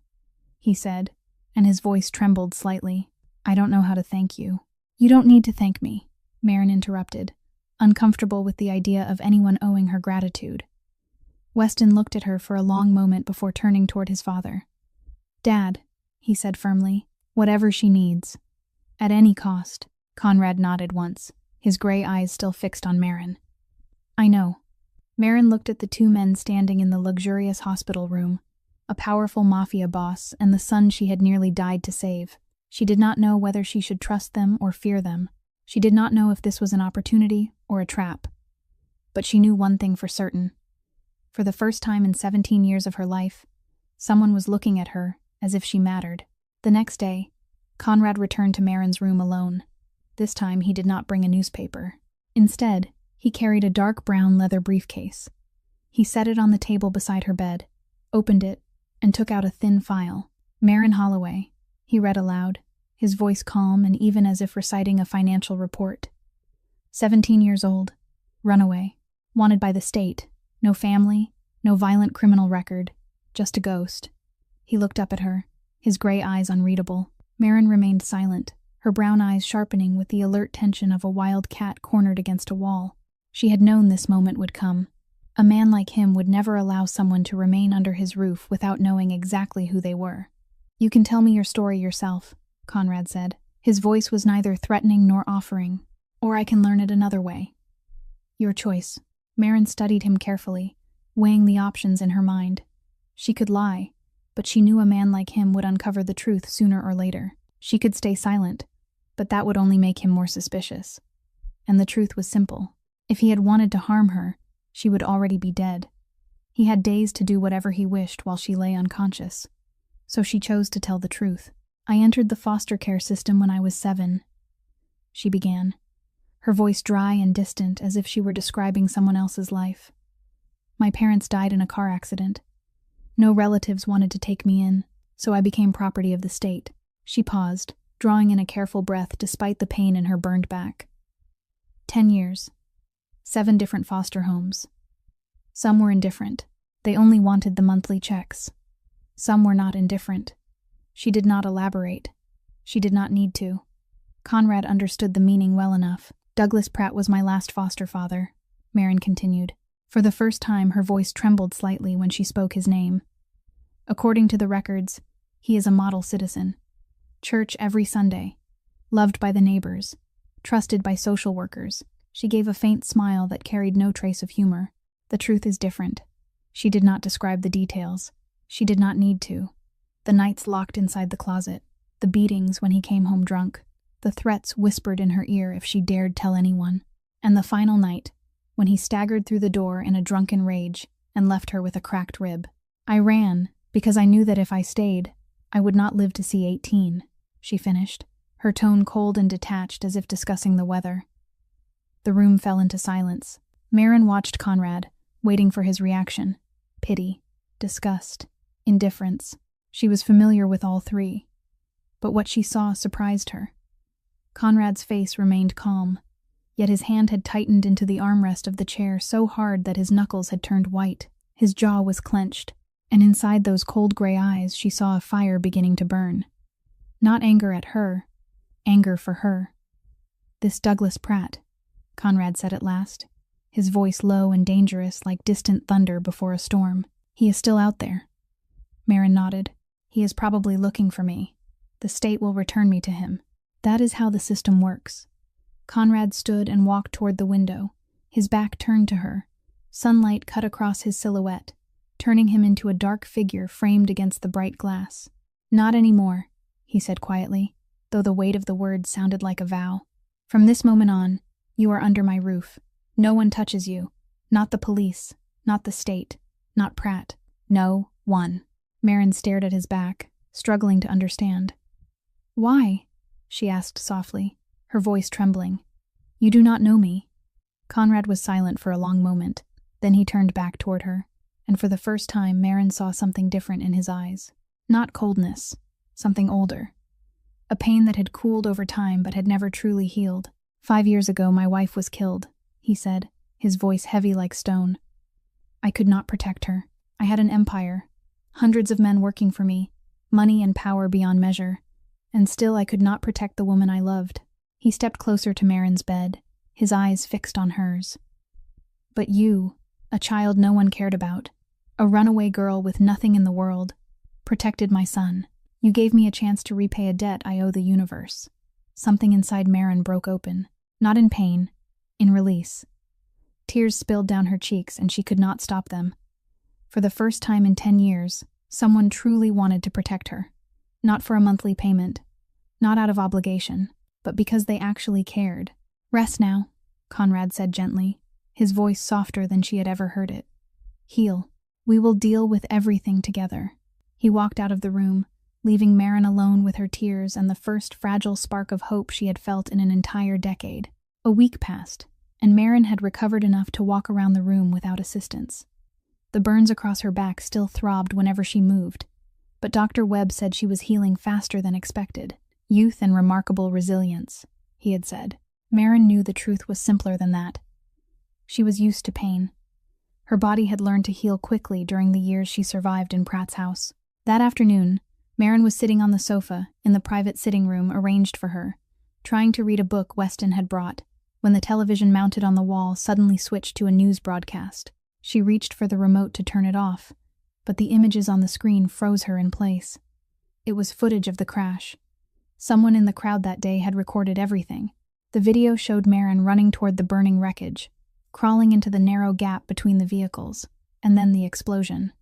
he said, and his voice trembled slightly. "I don't know how to thank you." "You don't need to thank me," Maren interrupted, uncomfortable with the idea of anyone owing her gratitude. Weston looked at her for a long moment before turning toward his father. "Dad," he said firmly, "whatever she needs. At any cost." Conrad nodded once, his gray eyes still fixed on Maren. "I know." Maren looked at the two men standing in the luxurious hospital room, a powerful Mafia boss and the son she had nearly died to save. She did not know whether she should trust them or fear them. She did not know if this was an opportunity or a trap. But she knew one thing for certain. For the first time in 17 years of her life, someone was looking at her as if she mattered. The next day, Conrad returned to Maren's room alone. This time he did not bring a newspaper. Instead, he carried a dark brown leather briefcase. He set it on the table beside her bed, opened it, and took out a thin file. "Maren Holloway," he read aloud, his voice calm and even as if reciting a financial report. 17 years old, runaway, wanted by the state, no family, no violent criminal record, just a ghost. He looked up at her, his gray eyes unreadable. Maren remained silent, her brown eyes sharpening with the alert tension of a wild cat cornered against a wall. She had known this moment would come. A man like him would never allow someone to remain under his roof without knowing exactly who they were. "You can tell me your story yourself," Conrad said. His voice was neither threatening nor offering. "Or I can learn it another way." "Your choice." Maren studied him carefully, weighing the options in her mind. She could lie, but she knew a man like him would uncover the truth sooner or later. She could stay silent, but that would only make him more suspicious. And the truth was simple. If he had wanted to harm her, she would already be dead. He had days to do whatever he wished while she lay unconscious. So she chose to tell the truth. "I entered the foster care system when I was 7, she began, her voice dry and distant as if she were describing someone else's life. "My parents died in a car accident. No relatives wanted to take me in, so I became property of the state." She paused, drawing in a careful breath despite the pain in her burned back. 10 years. 7 different foster homes. Some were indifferent. They only wanted the monthly checks. Some were not indifferent. She did not elaborate. She did not need to. Conrad understood the meaning well enough. "Douglas Pratt was my last foster father," Maren continued. For the first time, her voice trembled slightly when she spoke his name. "According to the records, he is a model citizen. Church every Sunday. Loved by the neighbors. Trusted by social workers." She gave a faint smile that carried no trace of humor. "The truth is different." She did not describe the details. She did not need to. The nights locked inside the closet. The beatings when he came home drunk. The threats whispered in her ear if she dared tell anyone. And the final night, when he staggered through the door in a drunken rage and left her with a cracked rib. "I ran, because I knew that if I stayed, I would not live to see 18, she finished, her tone cold and detached as if discussing the weather. The room fell into silence. Maren watched Conrad, waiting for his reaction. Pity, disgust, indifference. She was familiar with all three. But what she saw surprised her. Conrad's face remained calm, yet his hand had tightened into the armrest of the chair so hard that his knuckles had turned white. His jaw was clenched, and inside those cold gray eyes she saw a fire beginning to burn. Not anger at her, anger for her. "This Douglas Pratt," Conrad said at last, his voice low and dangerous like distant thunder before a storm. "He is still out there." Maren nodded. "He is probably looking for me. The state will return me to him. That is how the system works." Conrad stood and walked toward the window, his back turned to her. Sunlight cut across his silhouette, turning him into a dark figure framed against the bright glass. "Not anymore," he said quietly, though the weight of the words sounded like a vow. "From this moment on, you are under my roof. No one touches you. Not the police, not the state, not Pratt. No one." Maren stared at his back, struggling to understand. "Why?" she asked softly, her voice trembling. "You do not know me." Conrad was silent for a long moment. Then he turned back toward her, and for the first time Maren saw something different in his eyes. Not coldness, something older. A pain that had cooled over time but had never truly healed. 5 years ago my wife was killed, he said, his voice heavy like stone. I could not protect her. I had an empire, hundreds of men working for me, money and power beyond measure, and still I could not protect the woman I loved. He stepped closer to Maren's bed, his eyes fixed on hers. But you, a child no one cared about, a runaway girl with nothing in the world, protected my son. You gave me a chance to repay a debt I owe the universe. Something inside Maren broke open, not in pain, in release. Tears spilled down her cheeks and she could not stop them. For the first time in 10 years, someone truly wanted to protect her. Not for a monthly payment, not out of obligation, but because they actually cared. Rest now, Conrad said gently, his voice softer than she had ever heard it. Heal. We will deal with everything together. He walked out of the room, leaving Maren alone with her tears and the first fragile spark of hope she had felt in an entire decade. A week passed, and Maren had recovered enough to walk around the room without assistance. The burns across her back still throbbed whenever she moved, but Dr. Webb said she was healing faster than expected. Youth and remarkable resilience, he had said. Maren knew the truth was simpler than that. She was used to pain. Her body had learned to heal quickly during the years she survived in Pratt's house. That afternoon, Maren was sitting on the sofa in the private sitting room arranged for her, trying to read a book Weston had brought, when the television mounted on the wall suddenly switched to a news broadcast. She reached for the remote to turn it off, but the images on the screen froze her in place. It was footage of the crash. Someone in the crowd that day had recorded everything. The video showed Marin running toward the burning wreckage, crawling into the narrow gap between the vehicles, and then the explosion.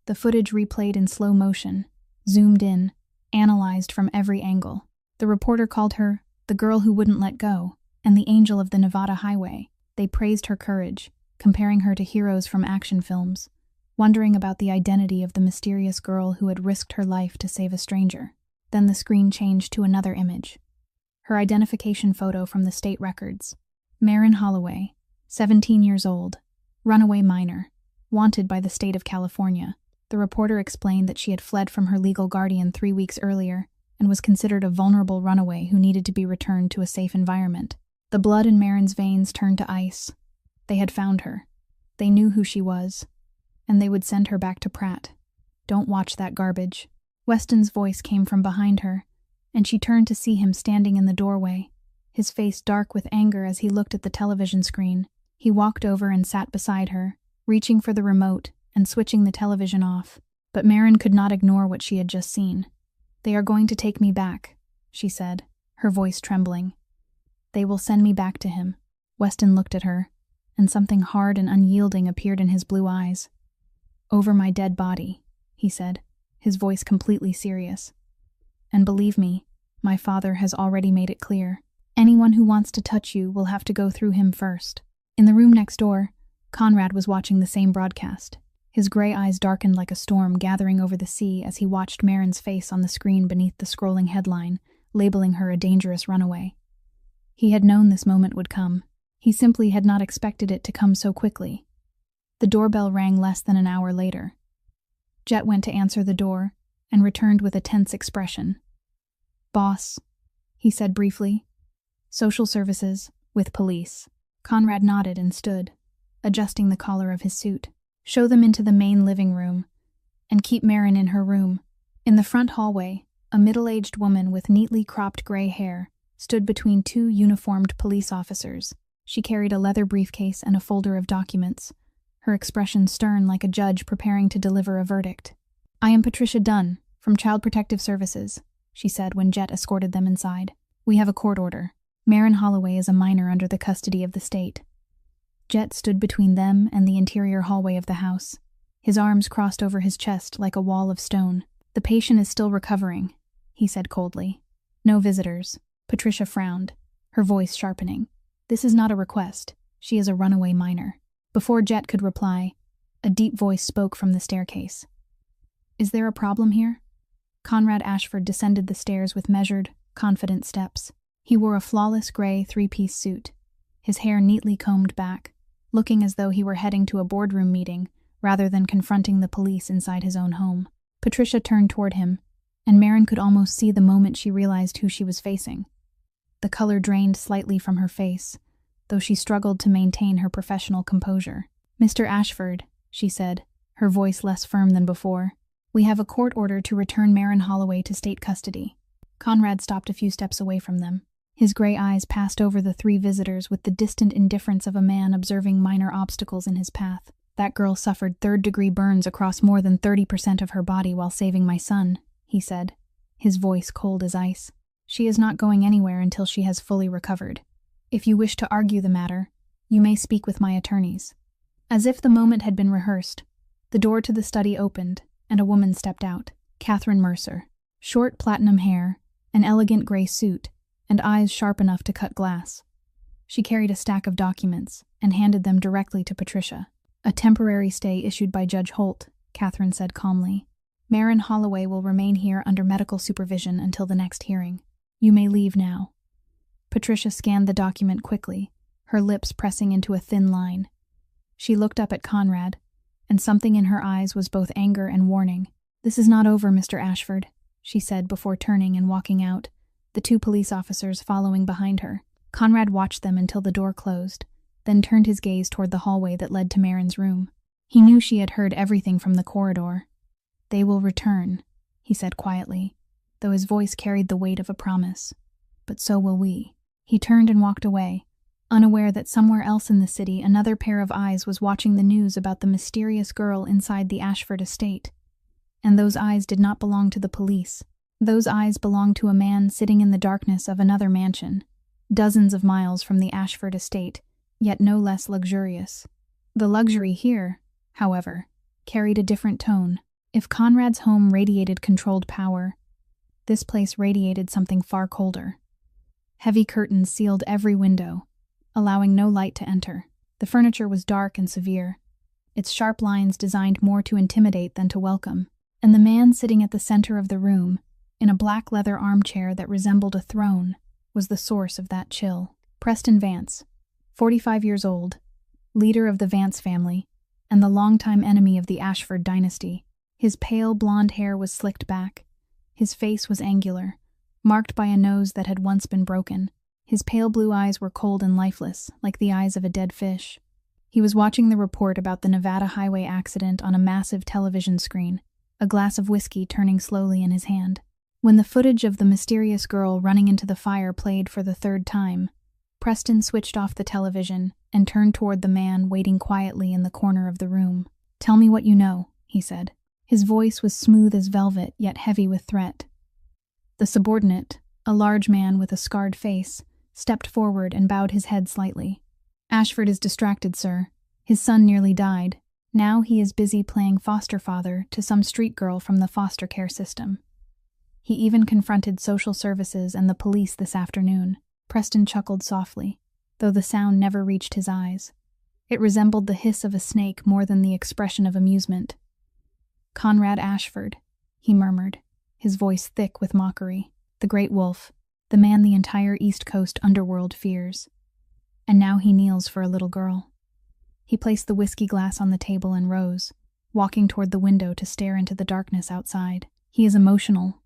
The footage replayed in slow motion, zoomed in, analyzed from every angle. The reporter called her the girl who wouldn't let go and the angel of the Nevada highway. They praised her courage, comparing her to heroes from action films, wondering about the identity of the mysterious girl who had risked her life to save a stranger. Then the screen changed to another image. Her identification photo from the state records. Marin Holloway, 17 years old, runaway minor, wanted by the state of California. The reporter explained that she had fled from her legal guardian 3 weeks earlier and was considered a vulnerable runaway who needed to be returned to a safe environment. The blood in Marin's veins turned to ice. They had found her. They knew who she was, and they would send her back to Pratt. Don't watch that garbage. Weston's voice came from behind her, and she turned to see him standing in the doorway, his face dark with anger as he looked at the television screen. He walked over and sat beside her, reaching for the remote and switching the television off. But Marin could not ignore what she had just seen. "They are going to take me back," she said, her voice trembling. "They will send me back to him." Weston looked at her, and something hard and unyielding appeared in his blue eyes. "Over my dead body," he said, his voice completely serious. "And believe me, my father has already made it clear. Anyone who wants to touch you will have to go through him first." In the room next door, Conrad was watching the same broadcast. His gray eyes darkened like a storm gathering over the sea as he watched Marin's face on the screen beneath the scrolling headline, labeling her a dangerous runaway. He had known this moment would come. He simply had not expected it to come so quickly. The doorbell rang less than an hour later. Jet went to answer the door and returned with a tense expression. "Boss," he said briefly. "Social services, with police." Conrad nodded and stood, adjusting the collar of his suit. "Show them into the main living room, and keep Marin in her room." In the front hallway, a middle-aged woman with neatly cropped gray hair stood between 2 uniformed police officers. She carried a leather briefcase and a folder of documents, her expression stern like a judge preparing to deliver a verdict. "I am Patricia Dunn, from Child Protective Services," she said when Jet escorted them inside. "We have a court order. Marin Holloway is a minor under the custody of the state." Jet stood between them and the interior hallway of the house, his arms crossed over his chest like a wall of stone. "The patient is still recovering," he said coldly. "No visitors." Patricia frowned, her voice sharpening. "This is not a request. She is a runaway minor." Before Jet could reply, a deep voice spoke from the staircase. "Is there a problem here?" Conrad Ashford descended the stairs with measured, confident steps. He wore a flawless gray 3-piece suit, his hair neatly combed back, looking as though he were heading to a boardroom meeting rather than confronting the police inside his own home. Patricia turned toward him, and Marin could almost see the moment she realized who she was facing. The color drained slightly from her face, though she struggled to maintain her professional composure. "Mr. Ashford," she said, her voice less firm than before, "we have a court order to return Marin Holloway to state custody." Conrad stopped a few steps away from them. His gray eyes passed over the 3 visitors with the distant indifference of a man observing minor obstacles in his path. "That girl suffered 3rd-degree burns across more than 30% of her body while saving my son," he said, his voice cold as ice. "She is not going anywhere until she has fully recovered. If you wish to argue the matter, you may speak with my attorneys." As if the moment had been rehearsed, the door to the study opened, and a woman stepped out. Catherine Mercer. Short platinum hair, an elegant gray suit, and eyes sharp enough to cut glass. She carried a stack of documents and handed them directly to Patricia. "A temporary stay issued by Judge Holt," Catherine said calmly. "Marin Holloway will remain here under medical supervision until the next hearing. You may leave now." Patricia scanned the document quickly, her lips pressing into a thin line. She looked up at Conrad, and something in her eyes was both anger and warning. "This is not over, Mr. Ashford," she said before turning and walking out, the 2 police officers following behind her. Conrad watched them until the door closed, then turned his gaze toward the hallway that led to Marin's room. He knew she had heard everything from the corridor. "They will return," he said quietly, though his voice carried the weight of a promise. "But but so will we." He turned and walked away, unaware that somewhere else in the city another pair of eyes was watching the news about the mysterious girl inside the Ashford estate. And those eyes did not belong to the police. Those eyes belonged to a man sitting in the darkness of another mansion, dozens of miles from the Ashford estate, yet no less luxurious. The luxury here, however, carried a different tone. If Conrad's home radiated controlled power, this place radiated something far colder. Heavy curtains sealed every window, allowing no light to enter. The furniture was dark and severe, its sharp lines designed more to intimidate than to welcome. And the man sitting at the center of the room, in a black leather armchair that resembled a throne, was the source of that chill. Preston Vance, 45 years old, leader of the Vance family, and the longtime enemy of the Ashford dynasty. His pale blonde hair was slicked back. His face was angular, marked by a nose that had once been broken. His pale blue eyes were cold and lifeless, like the eyes of a dead fish. He was watching the report about the Nevada highway accident on a massive television screen, a glass of whiskey turning slowly in his hand. When the footage of the mysterious girl running into the fire played for the third time, Preston switched off the television and turned toward the man waiting quietly in the corner of the room. "Tell me what you know," he said. His voice was smooth as velvet, yet heavy with threat. The subordinate, a large man with a scarred face, stepped forward and bowed his head slightly. "Ashford is distracted, sir. His son nearly died. Now he is busy playing foster father to some street girl from the foster care system. He even confronted social services and the police this afternoon." Preston chuckled softly, though the sound never reached his eyes. It resembled the hiss of a snake more than the expression of amusement. "Conrad Ashford," he murmured, his voice thick with mockery. "The great wolf, the man the entire East Coast underworld fears. And now he kneels for a little girl." He placed the whiskey glass on the table and rose, walking toward the window to stare into the darkness outside. "He is emotional.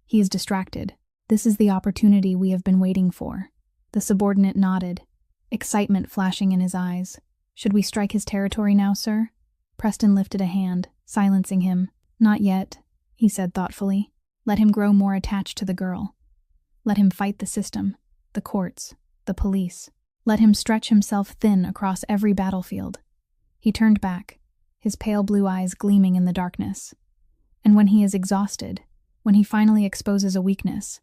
He is distracted. This is the opportunity we have been waiting for." The subordinate nodded, excitement flashing in his eyes. "Should we strike his territory now, sir?" Preston lifted a hand, silencing him. "Not yet," he said thoughtfully. "Let him grow more attached to the girl. Let him fight the system, the courts, the police. Let him stretch himself thin across every battlefield." He turned back, his pale blue eyes gleaming in the darkness. "And when he is exhausted, when he finally exposes a weakness,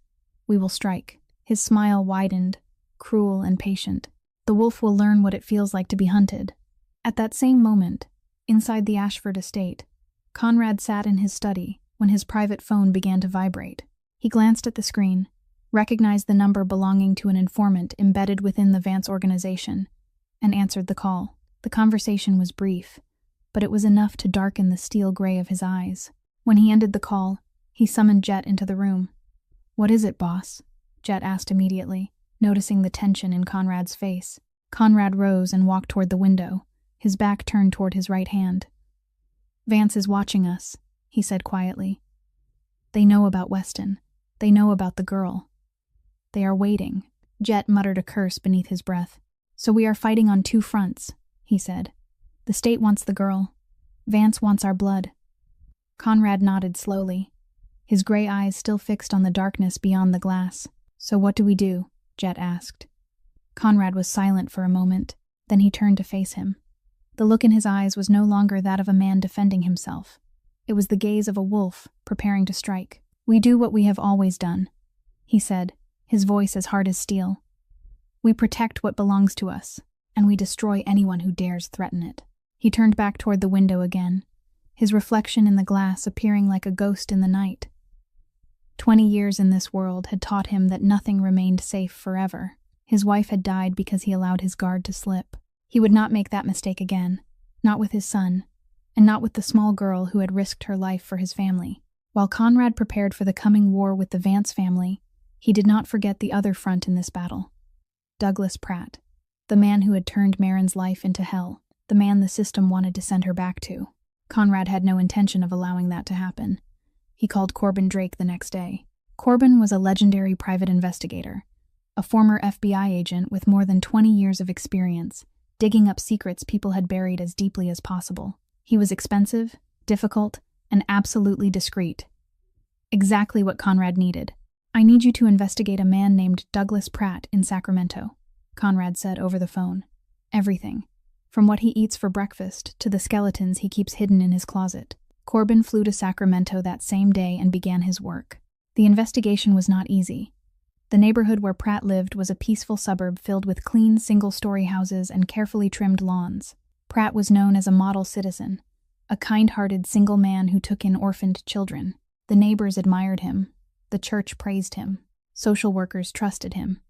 we will strike." His smile widened, cruel and patient. "The wolf will learn what it feels like to be hunted." At that same moment, inside the Ashford estate, Conrad sat in his study when his private phone began to vibrate. He glanced at the screen, recognized the number belonging to an informant embedded within the Vance organization, and answered the call. The conversation was brief, but it was enough to darken the steel gray of his eyes. When he ended the call, he summoned Jet into the room. "What is it, boss?" Jet asked immediately, noticing the tension in Conrad's face. Conrad rose and walked toward the window, his back turned toward his right hand. "Vance is watching us," he said quietly. "They know about Weston. They know about the girl. They are waiting." Jet muttered a curse beneath his breath. "So we are fighting on two fronts," he said. "The state wants the girl. Vance wants our blood." Conrad nodded slowly, his gray eyes still fixed on the darkness beyond the glass. "So what do we do?" Jet asked. Conrad was silent for a moment, then he turned to face him. The look in his eyes was no longer that of a man defending himself. It was the gaze of a wolf preparing to strike. "We do what we have always done," he said, his voice as hard as steel. "We protect what belongs to us, and we destroy anyone who dares threaten it." He turned back toward the window again, his reflection in the glass appearing like a ghost in the night. 20 years in this world had taught him that nothing remained safe forever. His wife had died because he allowed his guard to slip. He would not make that mistake again, not with his son, and not with the small girl who had risked her life for his family. While Conrad prepared for the coming war with the Vance family, he did not forget the other front in this battle. Douglas Pratt, the man who had turned Marin's life into hell, the man the system wanted to send her back to. Conrad had no intention of allowing that to happen. He called Corbin Drake the next day. Corbin was a legendary private investigator, a former FBI agent with more than 20 years of experience, digging up secrets people had buried as deeply as possible. He was expensive, difficult, and absolutely discreet. Exactly what Conrad needed. I need you to investigate a man named Douglas Pratt in Sacramento, Conrad said over the phone. Everything, from what he eats for breakfast to the skeletons he keeps hidden in his closet. Corbin flew to Sacramento that same day and began his work. The investigation was not easy. The neighborhood where Pratt lived was a peaceful suburb filled with clean single-story houses and carefully trimmed lawns. Pratt was known as a model citizen, a kind-hearted single man who took in orphaned children. The neighbors admired him. The church praised him. Social workers trusted him.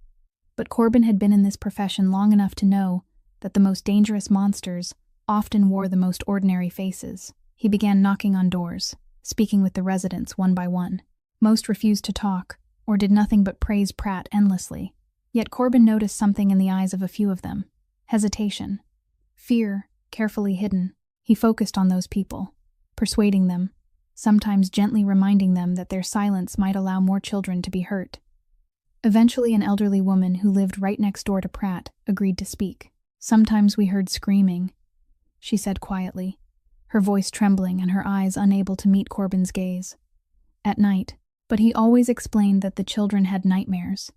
But Corbin had been in this profession long enough to know that the most dangerous monsters often wore the most ordinary faces. He began knocking on doors, speaking with the residents one by one. Most refused to talk, or did nothing but praise Pratt endlessly. Yet Corbin noticed something in the eyes of a few of them. Hesitation. Fear, carefully hidden. He focused on those people, persuading them, sometimes gently reminding them that their silence might allow more children to be hurt. Eventually, an elderly woman who lived right next door to Pratt agreed to speak. Sometimes we heard screaming, she said quietly, her voice trembling and her eyes unable to meet Corbin's gaze. At night, but he always explained that the children had nightmares,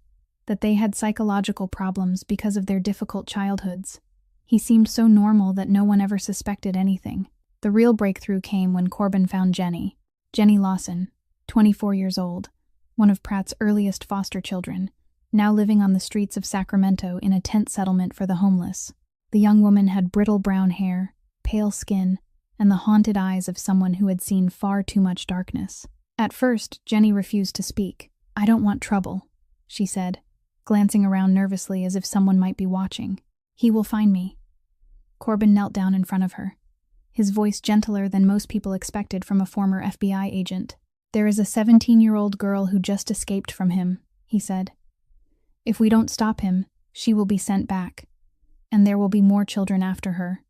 that they had psychological problems because of their difficult childhoods. He seemed so normal that no one ever suspected anything. The real breakthrough came when Corbin found Jenny Lawson, 24 years old, one of Pratt's earliest foster children, now living on the streets of Sacramento in a tent settlement for the homeless. The young woman had brittle brown hair, pale skin, and the haunted eyes of someone who had seen far too much darkness. At first, Jenny refused to speak. "I don't want trouble," she said, glancing around nervously as if someone might be watching. "He will find me." Corbin knelt down in front of her, his voice gentler than most people expected from a former FBI agent. "There is a 17-year-old girl who just escaped from him," he said. "If we don't stop him, she will be sent back, and there will be more children after her."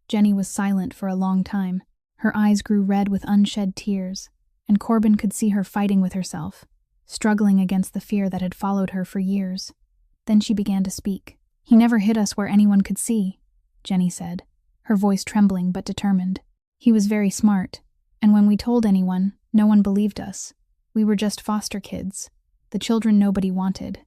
Jenny was silent for a long time. Her eyes grew red with unshed tears, and Corbin could see her fighting with herself, struggling against the fear that had followed her for years. Then she began to speak. "He never hid us where anyone could see," Jenny said, her voice trembling but determined. "He was very smart, and when we told anyone, no one believed us. We were just foster kids, the children nobody wanted.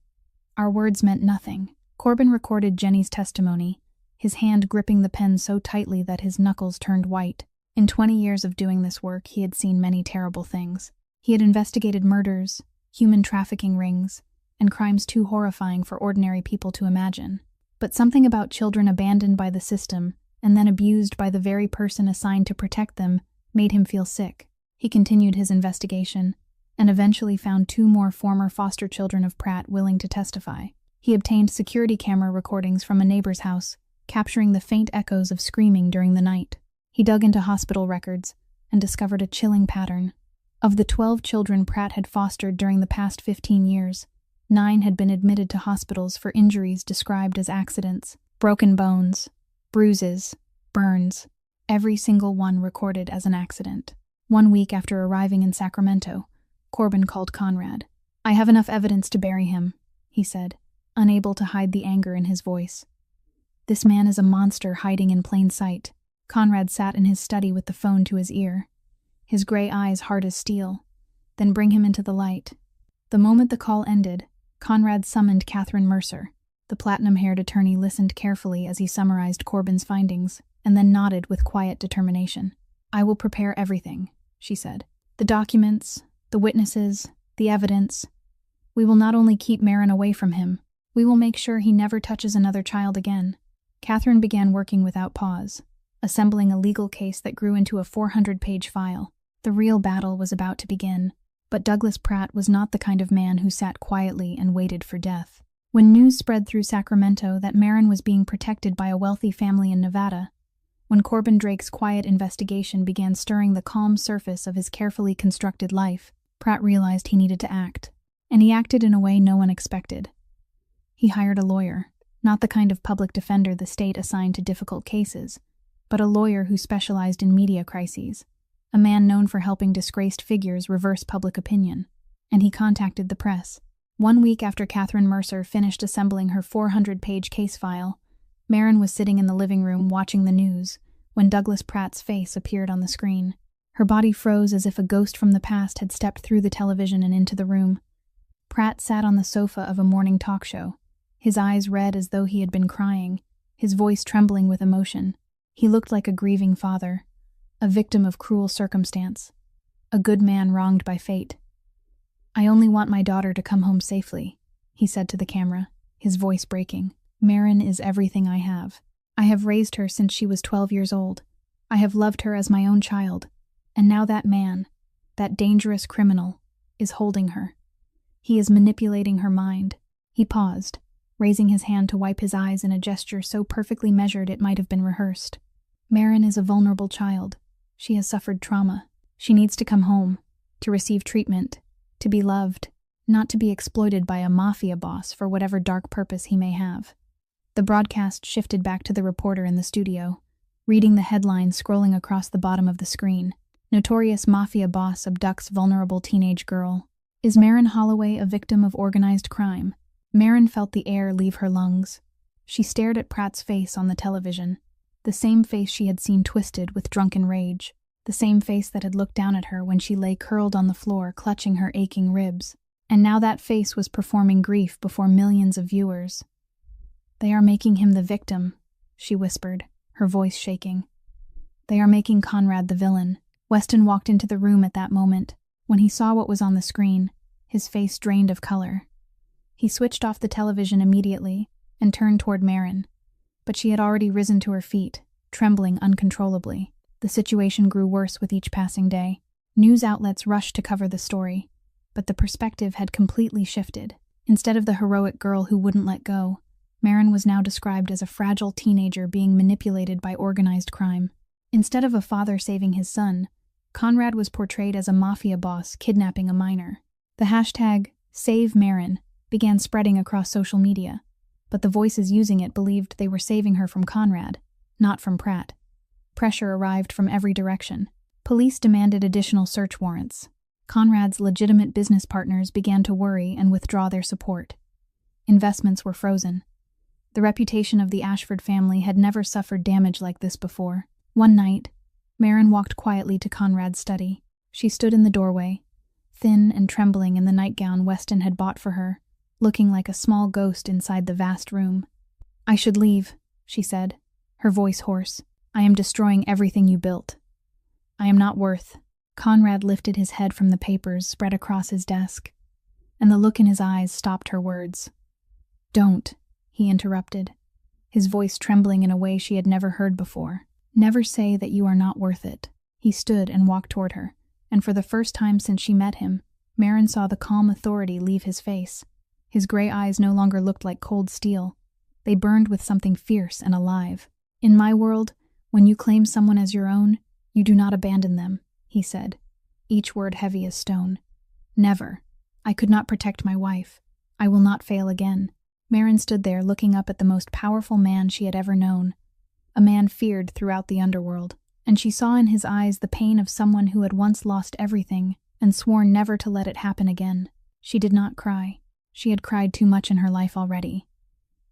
Our words meant nothing." Corbin recorded Jenny's testimony, his hand gripping the pen so tightly that his knuckles turned white. In 20 years of doing this work, he had seen many terrible things. He had investigated murders, human trafficking rings, and crimes too horrifying for ordinary people to imagine. But something about children abandoned by the system and then abused by the very person assigned to protect them made him feel sick. He continued his investigation and eventually found 2 more former foster children of Pratt willing to testify. He obtained security camera recordings from a neighbor's house, capturing the faint echoes of screaming during the night. He dug into hospital records and discovered a chilling pattern. Of the 12 children Pratt had fostered during the past 15 years, 9 had been admitted to hospitals for injuries described as accidents: broken bones, bruises, burns, every single one recorded as an accident. 1 week after arriving in Sacramento, Corbin called Conrad. "I have enough evidence to bury him," he said, unable to hide the anger in his voice. "This man is a monster hiding in plain sight." Conrad sat in his study with the phone to his ear, his gray eyes hard as steel. "Then bring him into the light." The moment the call ended, Conrad summoned Catherine Mercer. The platinum-haired attorney listened carefully as he summarized Corbin's findings, and then nodded with quiet determination. "I will prepare everything," she said. "The documents, the witnesses, the evidence. We will not only keep Marin away from him, we will make sure he never touches another child again." Catherine began working without pause, assembling a legal case that grew into a 400-page file. The real battle was about to begin, but Douglas Pratt was not the kind of man who sat quietly and waited for death. When news spread through Sacramento that Marin was being protected by a wealthy family in Nevada, when Corbin Drake's quiet investigation began stirring the calm surface of his carefully constructed life, Pratt realized he needed to act. And he acted in a way no one expected. He hired a lawyer, not the kind of public defender the state assigned to difficult cases, but a lawyer who specialized in media crises, a man known for helping disgraced figures reverse public opinion. And he contacted the press. 1 week after Catherine Mercer finished assembling her 400-page case file, Marin was sitting in the living room watching the news when Douglas Pratt's face appeared on the screen. Her body froze as if a ghost from the past had stepped through the television and into the room. Pratt sat on the sofa of a morning talk show, his eyes red as though he had been crying, his voice trembling with emotion. He looked like a grieving father, a victim of cruel circumstance, a good man wronged by fate. "I only want my daughter to come home safely," he said to the camera, his voice breaking. "Marin is everything I have. I have raised her since she was 12 years old. I have loved her as my own child. And now that man, that dangerous criminal, is holding her. He is manipulating her mind." He paused, raising his hand to wipe his eyes in a gesture so perfectly measured it might have been rehearsed. "Marin is a vulnerable child. She has suffered trauma. She needs to come home, to receive treatment, to be loved, not to be exploited by a mafia boss for whatever dark purpose he may have." The broadcast shifted back to the reporter in the studio, reading the headline scrolling across the bottom of the screen. "Notorious mafia boss abducts vulnerable teenage girl. Is Marin Holloway a victim of organized crime?" Marin felt the air leave her lungs. She stared at Pratt's face on the television, the same face she had seen twisted with drunken rage, the same face that had looked down at her when she lay curled on the floor clutching her aching ribs. And now that face was performing grief before millions of viewers. "They are making him the victim," she whispered, her voice shaking. "They are making Conrad the villain." Weston walked into the room at that moment. When he saw what was on the screen, his face drained of color. He switched off the television immediately and turned toward Marin, but she had already risen to her feet, trembling uncontrollably. The situation grew worse with each passing day. News outlets rushed to cover the story, but the perspective had completely shifted. Instead of the heroic girl who wouldn't let go, Marin was now described as a fragile teenager being manipulated by organized crime. Instead of a father saving his son, Conrad was portrayed as a mafia boss kidnapping a minor. The hashtag #SaveMarin began spreading across social media, but the voices using it believed they were saving her from Conrad, not from Pratt. Pressure arrived from every direction. Police demanded additional search warrants. Conrad's legitimate business partners began to worry and withdraw their support. Investments were frozen. The reputation of the Ashford family had never suffered damage like this before. One night, Marin walked quietly to Conrad's study. She stood in the doorway, thin and trembling in the nightgown Weston had bought for her, looking like a small ghost inside the vast room. "I should leave," she said, her voice hoarse. "I am destroying everything you built. I am not worth." Conrad lifted his head from the papers spread across his desk, and the look in his eyes stopped her words. "Don't," he interrupted, his voice trembling in a way she had never heard before. "Never say that you are not worth it." He stood and walked toward her, and for the first time since she met him, Marin saw the calm authority leave his face. His gray eyes no longer looked like cold steel. They burned with something fierce and alive. "In my world, when you claim someone as your own, you do not abandon them," he said, each word heavy as stone. "Never. I could not protect my wife. I will not fail again." Marin stood there looking up at the most powerful man she had ever known, a man feared throughout the underworld, and she saw in his eyes the pain of someone who had once lost everything and sworn never to let it happen again. She did not cry. She had cried too much in her life already.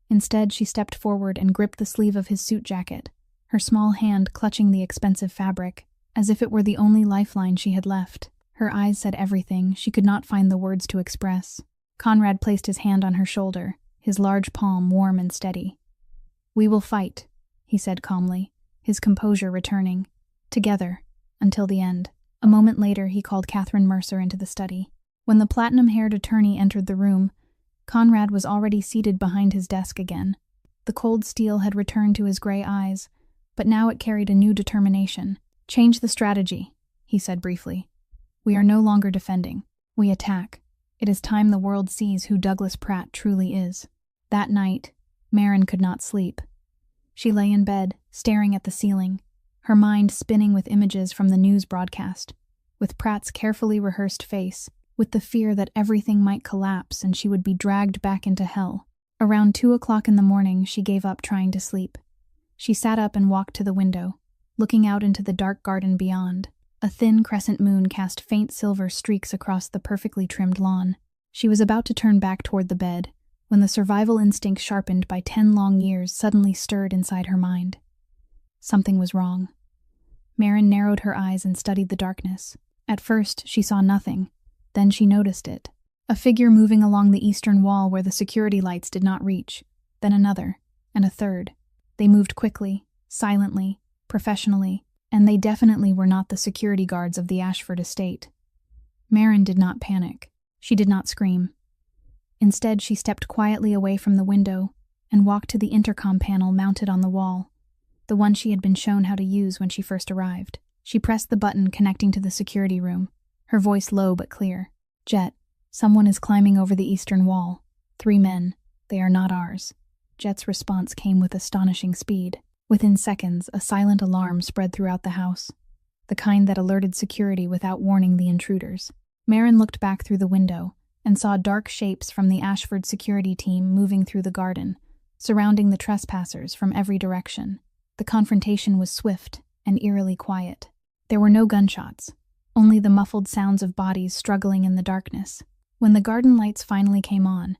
Instead, she stepped forward and gripped the sleeve of his suit jacket, her small hand clutching the expensive fabric, as if it were the only lifeline she had left. Her eyes said everything she could not find the words to express. Conrad placed his hand on her shoulder, his large palm warm and steady. "We will fight," he said calmly, his composure returning. "Together, until the end." A moment later, he called Catherine Mercer into the study. When the platinum-haired attorney entered the room, Conrad was already seated behind his desk again. The cold steel had returned to his gray eyes, but now it carried a new determination. "Change the strategy," he said briefly. "We are no longer defending. We attack. It is time the world sees who Douglas Pratt truly is." That night, Marin could not sleep. She lay in bed, staring at the ceiling, her mind spinning with images from the news broadcast, with Pratt's carefully rehearsed face, with the fear that everything might collapse and she would be dragged back into hell. Around 2 o'clock in the morning, she gave up trying to sleep. She sat up and walked to the window, looking out into the dark garden beyond. A thin crescent moon cast faint silver streaks across the perfectly trimmed lawn. She was about to turn back toward the bed, when the survival instinct sharpened by 10 long years suddenly stirred inside her mind. Something was wrong. Marin narrowed her eyes and studied the darkness. At first, she saw nothing. Then she noticed it. A figure moving along the eastern wall where the security lights did not reach, then another, and a third. They moved quickly, silently, professionally, and they definitely were not the security guards of the Ashford estate. Maren did not panic. She did not scream. Instead, she stepped quietly away from the window and walked to the intercom panel mounted on the wall, the one she had been shown how to use when she first arrived. She pressed the button connecting to the security room, her voice low but clear. "Jet, someone is climbing over the eastern wall. 3 men. They are not ours." Jet's response came with astonishing speed. Within seconds, a silent alarm spread throughout the house, the kind that alerted security without warning the intruders. Maren looked back through the window and saw dark shapes from the Ashford security team moving through the garden, surrounding the trespassers from every direction. The confrontation was swift and eerily quiet. There were no gunshots, only the muffled sounds of bodies struggling in the darkness. When the garden lights finally came on,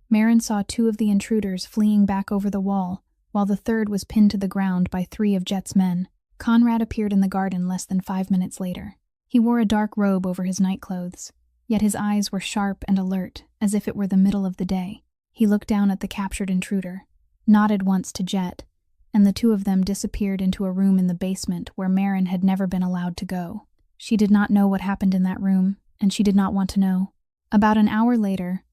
Maren saw 2 of the intruders fleeing back over the wall, while the third was pinned to the ground by 3 of Jet's men. Conrad appeared in the garden less than 5 minutes later. He wore a dark robe over his nightclothes, yet his eyes were sharp and alert, as if it were the middle of the day. He looked down at the captured intruder, nodded once to Jet, and the 2 of them disappeared into a room in the basement where Maren had never been allowed to go. She did not know what happened in that room, and she did not want to know. About an hour later,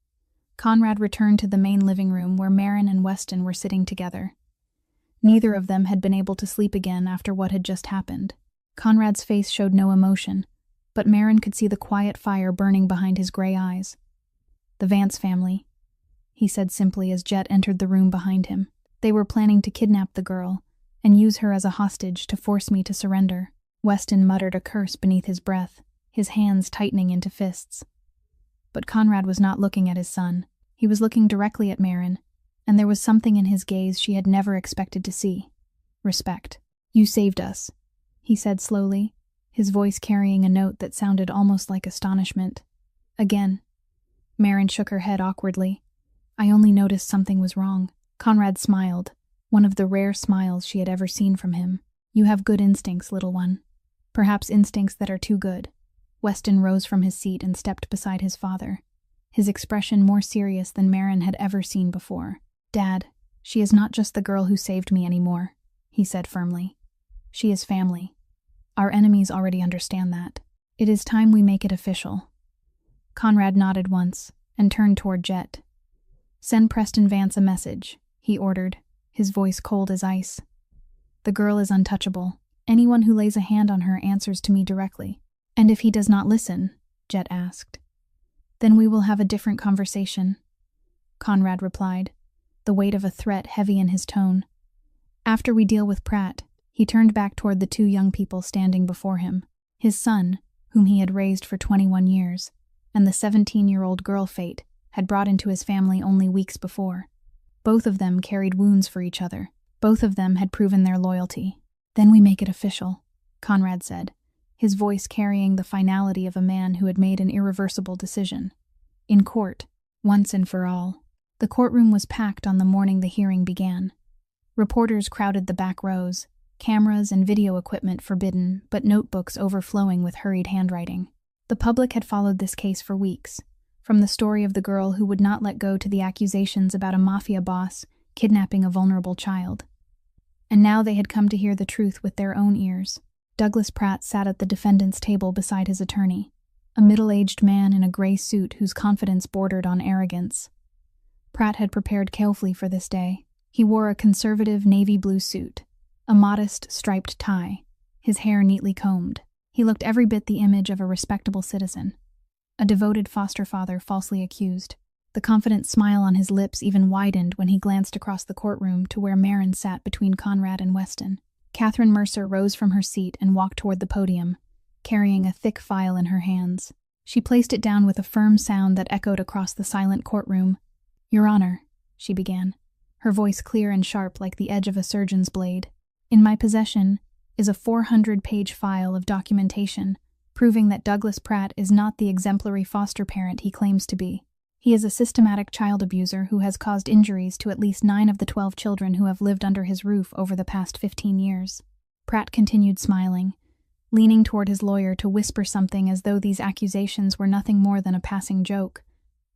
Conrad returned to the main living room where Maren and Weston were sitting together. Neither of them had been able to sleep again after what had just happened. Conrad's face showed no emotion, but Maren could see the quiet fire burning behind his gray eyes. "The Vance family," he said simply as Jet entered the room behind him. "They were planning to kidnap the girl and use her as a hostage to force me to surrender." Weston muttered a curse beneath his breath, his hands tightening into fists. But Conrad was not looking at his son. He was looking directly at Maren, and there was something in his gaze she had never expected to see. Respect. "You saved us," he said slowly, his voice carrying a note that sounded almost like astonishment. "Again." Maren shook her head awkwardly. "I only noticed something was wrong." Conrad smiled, one of the rare smiles she had ever seen from him. "You have good instincts, little one. Perhaps instincts that are too good." Weston rose from his seat and stepped beside his father, his expression more serious than Maren had ever seen before. "Dad, she is not just the girl who saved me anymore," he said firmly. "She is family. Our enemies already understand that. It is time we make it official." Conrad nodded once and turned toward Jet. "Send Preston Vance a message," he ordered, his voice cold as ice. "The girl is untouchable. Anyone who lays a hand on her answers to me directly." "And if he does not listen?" Jet asked. "Then we will have a different conversation," Conrad replied, the weight of a threat heavy in his tone. "After we deal with Pratt." He turned back toward the 2 young people standing before him, his son, whom he had raised for 21 years, and the 17-year-old girl Fate had brought into his family only weeks before. Both of them carried wounds for each other. Both of them had proven their loyalty. "Then we make it official," Conrad said, his voice carrying the finality of a man who had made an irreversible decision. "In court, once and for all." The courtroom was packed on the morning the hearing began. Reporters crowded the back rows, cameras and video equipment forbidden, but notebooks overflowing with hurried handwriting. The public had followed this case for weeks, from the story of the girl who would not let go to the accusations about a Mafia boss kidnapping a vulnerable child. And now they had come to hear the truth with their own ears. Douglas Pratt sat at the defendant's table beside his attorney, a middle-aged man in a gray suit whose confidence bordered on arrogance. Pratt had prepared carefully for this day. He wore a conservative navy blue suit, a modest striped tie, his hair neatly combed. He looked every bit the image of a respectable citizen, a devoted foster father falsely accused. The confident smile on his lips even widened when he glanced across the courtroom to where Maren sat between Conrad and Weston. Catherine Mercer rose from her seat and walked toward the podium, carrying a thick file in her hands. She placed it down with a firm sound that echoed across the silent courtroom. "Your Honor," she began, her voice clear and sharp like the edge of a surgeon's blade. "In my possession is a 400-page file of documentation proving that Douglas Pratt is not the exemplary foster parent he claims to be. He is a systematic child abuser who has caused injuries to at least 9 of the 12 children who have lived under his roof over the past 15 years. Pratt continued smiling, leaning toward his lawyer to whisper something as though these accusations were nothing more than a passing joke.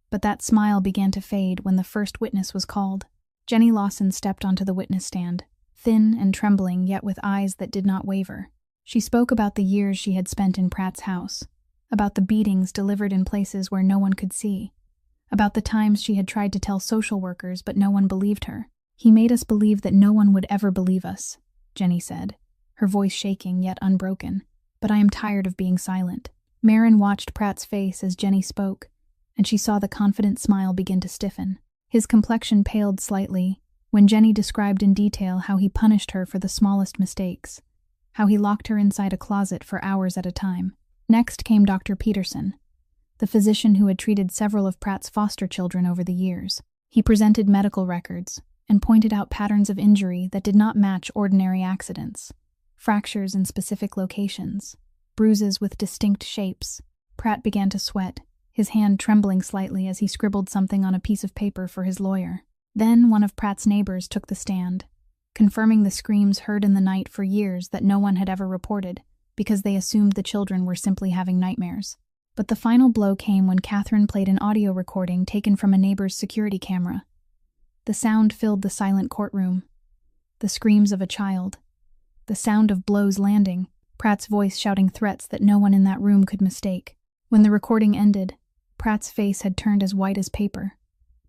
But that smile began to fade when the first witness was called. Jenny Lawson stepped onto the witness stand, thin and trembling, yet with eyes that did not waver. She spoke about the years she had spent in Pratt's house, about the beatings delivered in places where no one could see, about the times she had tried to tell social workers but no one believed her. "He made us believe that no one would ever believe us," Jenny said, her voice shaking yet unbroken. "But I am tired of being silent." Marin watched Pratt's face as Jenny spoke, and she saw the confident smile begin to stiffen. His complexion paled slightly when Jenny described in detail how he punished her for the smallest mistakes, how he locked her inside a closet for hours at a time. Next came Dr. Peterson, the physician who had treated several of Pratt's foster children over the years. He presented medical records and pointed out patterns of injury that did not match ordinary accidents: fractures in specific locations, bruises with distinct shapes. Pratt began to sweat, his hand trembling slightly as he scribbled something on a piece of paper for his lawyer. Then one of Pratt's neighbors took the stand, confirming the screams heard in the night for years that no one had ever reported, because they assumed the children were simply having nightmares. But the final blow came when Catherine played an audio recording taken from a neighbor's security camera. The sound filled the silent courtroom. The screams of a child. The sound of blows landing, Pratt's voice shouting threats that no one in that room could mistake. When the recording ended, Pratt's face had turned as white as paper.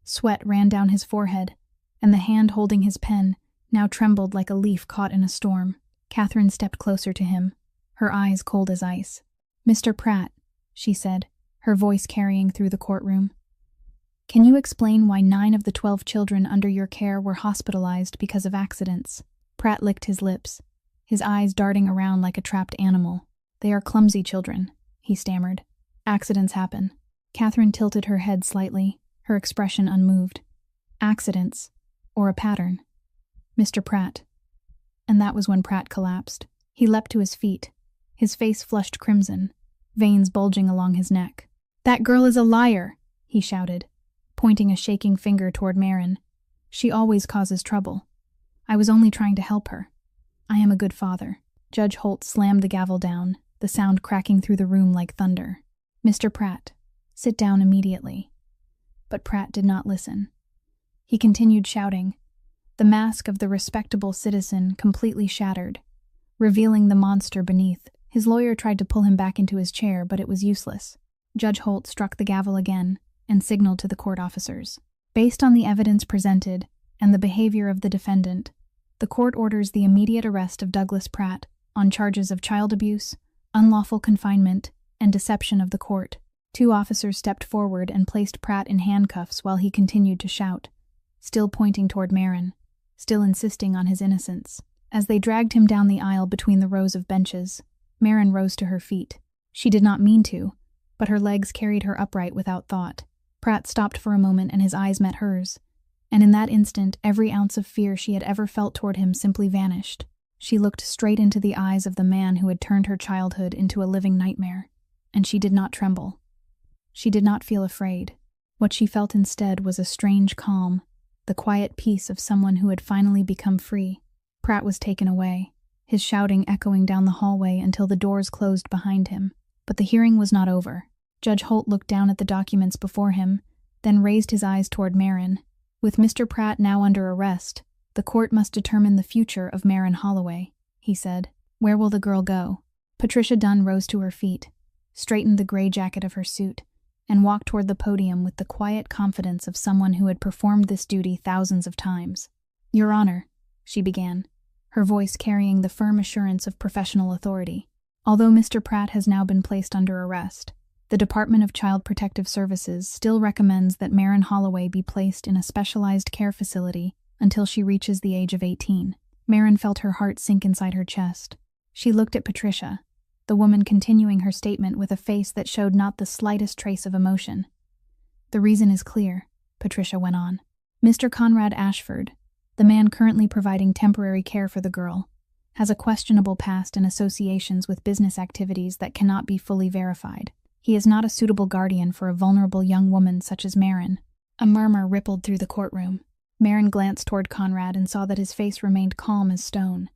Sweat ran down his forehead, and the hand holding his pen now trembled like a leaf caught in a storm. Catherine stepped closer to him, her eyes cold as ice. "Mr. Pratt," she said, her voice carrying through the courtroom, "can you explain why 9 of the 12 children under your care were hospitalized because of accidents?" Pratt licked his lips, his eyes darting around like a trapped animal. "They are clumsy children," he stammered. "Accidents happen." Catherine tilted her head slightly, her expression unmoved. "Accidents, or a pattern, Mr. Pratt." And that was when Pratt collapsed. He leapt to his feet, his face flushed crimson, veins bulging along his neck. "That girl is a liar," he shouted, pointing a shaking finger toward Marin. "She always causes trouble. I was only trying to help her. I am a good father." Judge Holt slammed the gavel down, the sound cracking through the room like thunder. "Mr. Pratt, sit down immediately." But Pratt did not listen. He continued shouting, the mask of the respectable citizen completely shattered, revealing the monster beneath. His lawyer tried to pull him back into his chair, but it was useless. Judge Holt struck the gavel again and signaled to the court officers. "Based on the evidence presented and the behavior of the defendant, the court orders the immediate arrest of Douglas Pratt on charges of child abuse, unlawful confinement, and deception of the court." 2 officers stepped forward and placed Pratt in handcuffs while he continued to shout, still pointing toward Marin, still insisting on his innocence. As they dragged him down the aisle between the rows of benches, Marin rose to her feet. She did not mean to, but her legs carried her upright without thought. Pratt stopped for a moment and his eyes met hers, and in that instant every ounce of fear she had ever felt toward him simply vanished. She looked straight into the eyes of the man who had turned her childhood into a living nightmare, and she did not tremble. She did not feel afraid. What she felt instead was a strange calm, the quiet peace of someone who had finally become free. Pratt was taken away, his shouting echoing down the hallway until the doors closed behind him. But the hearing was not over. Judge Holt looked down at the documents before him, then raised his eyes toward Marin. "With Mr. Pratt now under arrest, the court must determine the future of Marin Holloway," he said. "Where will the girl go?" Patricia Dunn rose to her feet, straightened the gray jacket of her suit, and walked toward the podium with the quiet confidence of someone who had performed this duty thousands of times. "Your Honor," she began, her voice carrying the firm assurance of professional authority. "Although Mr. Pratt has now been placed under arrest, the Department of Child Protective Services still recommends that Marin Holloway be placed in a specialized care facility until she reaches the age of 18. Marin felt her heart sink inside her chest. She looked at Patricia, the woman continuing her statement with a face that showed not the slightest trace of emotion. "The reason is clear," Patricia went on. "Mr. Conrad Ashford, the man currently providing temporary care for the girl, has a questionable past and associations with business activities that cannot be fully verified. He is not a suitable guardian for a vulnerable young woman such as Marin." A murmur rippled through the courtroom. Marin glanced toward Conrad and saw that his face remained calm as stone.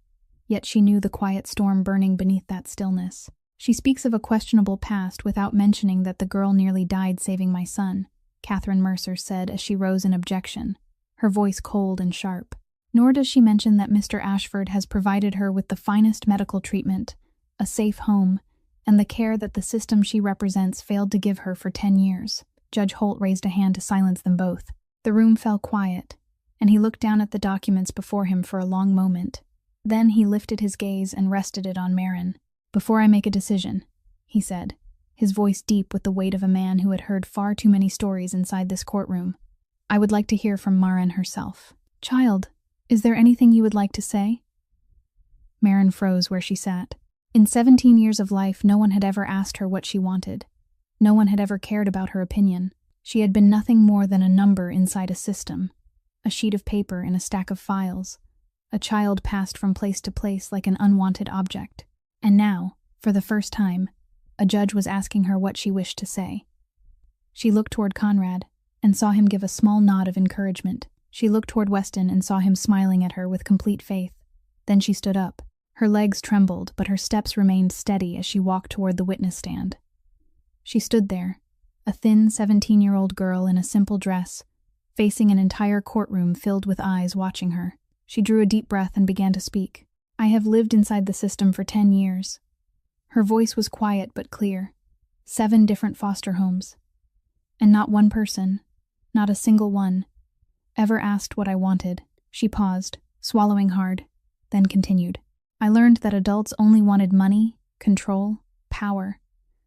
Yet she knew the quiet storm burning beneath that stillness. "She speaks of a questionable past without mentioning that the girl nearly died saving my son," Catherine Mercer said as she rose in objection, her voice cold and sharp. Nor does she mention that Mr. Ashford has provided her with the finest medical treatment, a safe home, and the care that the system she represents failed to give her for 10 years. Judge Holt raised a hand to silence them both. The room fell quiet, and he looked down at the documents before him for a long moment. Then he lifted his gaze and rested it on Marin. "Before I make a decision," he said, his voice deep with the weight of a man who had heard far too many stories inside this courtroom, "I would like to hear from Marin herself." "Child, is there anything you would like to say?" Marin froze where she sat. In 17 years of life, no one had ever asked her what she wanted. No one had ever cared about her opinion. She had been nothing more than a number inside a system, a sheet of paper in a stack of files, a child passed from place to place like an unwanted object. And now, for the first time, a judge was asking her what she wished to say. She looked toward Conrad and saw him give a small nod of encouragement. She looked toward Weston and saw him smiling at her with complete faith. Then she stood up. Her legs trembled, but her steps remained steady as she walked toward the witness stand. She stood there, a thin 17-year-old girl in a simple dress, facing an entire courtroom filled with eyes watching her. She drew a deep breath and began to speak. "I have lived inside the system for 10 years. Her voice was quiet but clear. 7 different foster homes. And not one person, not a single one, ever asked what I wanted." She paused, swallowing hard, then continued. "I learned that adults only wanted money, control, power.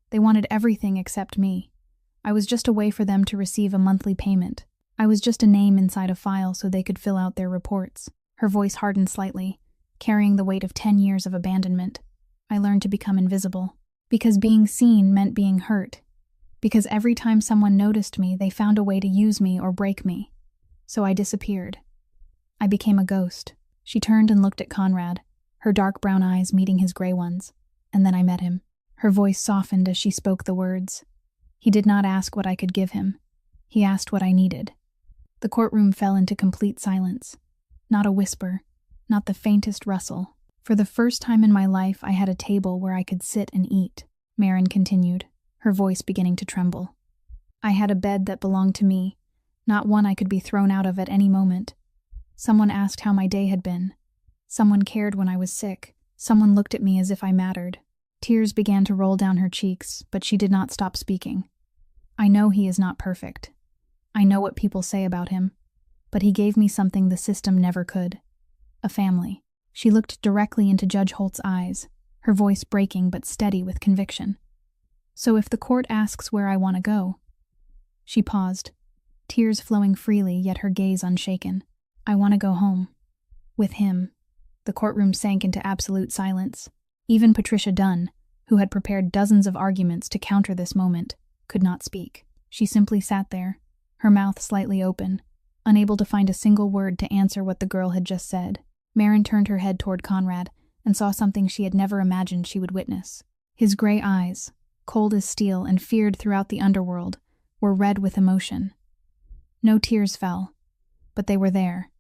They wanted everything except me. I was just a way for them to receive a monthly payment. I was just a name inside a file so they could fill out their reports." Her voice hardened slightly, carrying the weight of 10 years of abandonment. "I learned to become invisible. Because being seen meant being hurt. Because every time someone noticed me, they found a way to use me or break me. So I disappeared. I became a ghost." She turned and looked at Conrad, her dark brown eyes meeting his gray ones. "And then I met him." Her voice softened as she spoke the words. "He did not ask what I could give him. He asked what I needed." The courtroom fell into complete silence. Not a whisper, not the faintest rustle. "For the first time in my life, I had a table where I could sit and eat," Marin continued, her voice beginning to tremble. "I had a bed that belonged to me, not one I could be thrown out of at any moment. Someone asked how my day had been. Someone cared when I was sick. Someone looked at me as if I mattered." Tears began to roll down her cheeks, but she did not stop speaking. "I know he is not perfect. I know what people say about him. But he gave me something the system never could. A family." She looked directly into Judge Holt's eyes, her voice breaking but steady with conviction. "So if the court asks where I want to go..." She paused, tears flowing freely yet her gaze unshaken. "I want to go home. With him." The courtroom sank into absolute silence. Even Patricia Dunn, who had prepared dozens of arguments to counter this moment, could not speak. She simply sat there, her mouth slightly open, unable to find a single word to answer what the girl had just said. Marin turned her head toward Conrad and saw something she had never imagined she would witness. His gray eyes, cold as steel and feared throughout the underworld, were red with emotion. No tears fell, but they were there,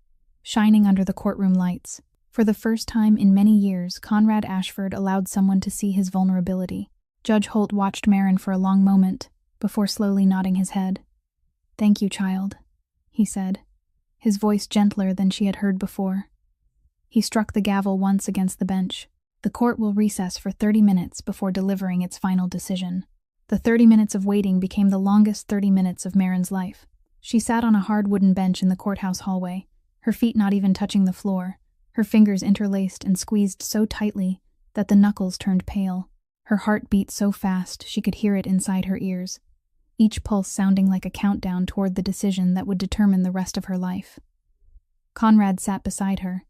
shining under the courtroom lights. For the first time in many years, Conrad Ashford allowed someone to see his vulnerability. Judge Holt watched Marin for a long moment, before slowly nodding his head. "Thank you, child," he said, his voice gentler than she had heard before. He struck the gavel once against the bench. "The court will recess for 30 minutes before delivering its final decision." The 30 minutes of waiting became the longest 30 minutes of Marin's life. She sat on a hard wooden bench in the courthouse hallway, her feet not even touching the floor, her fingers interlaced and squeezed so tightly that the knuckles turned pale. Her heart beat so fast she could hear it inside her ears, each pulse sounding like a countdown toward the decision that would determine the rest of her life. Conrad sat beside her,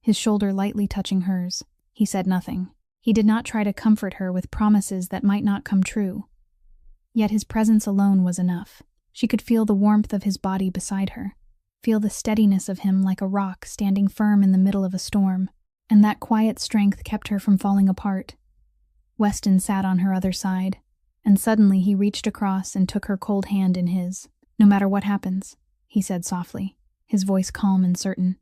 his shoulder lightly touching hers. He said nothing. He did not try to comfort her with promises that might not come true. Yet his presence alone was enough. She could feel the warmth of his body beside her, feel the steadiness of him like a rock standing firm in the middle of a storm, and that quiet strength kept her from falling apart. Weston sat on her other side, and suddenly he reached across and took her cold hand in his. "No matter what happens," he said softly, his voice calm and certain,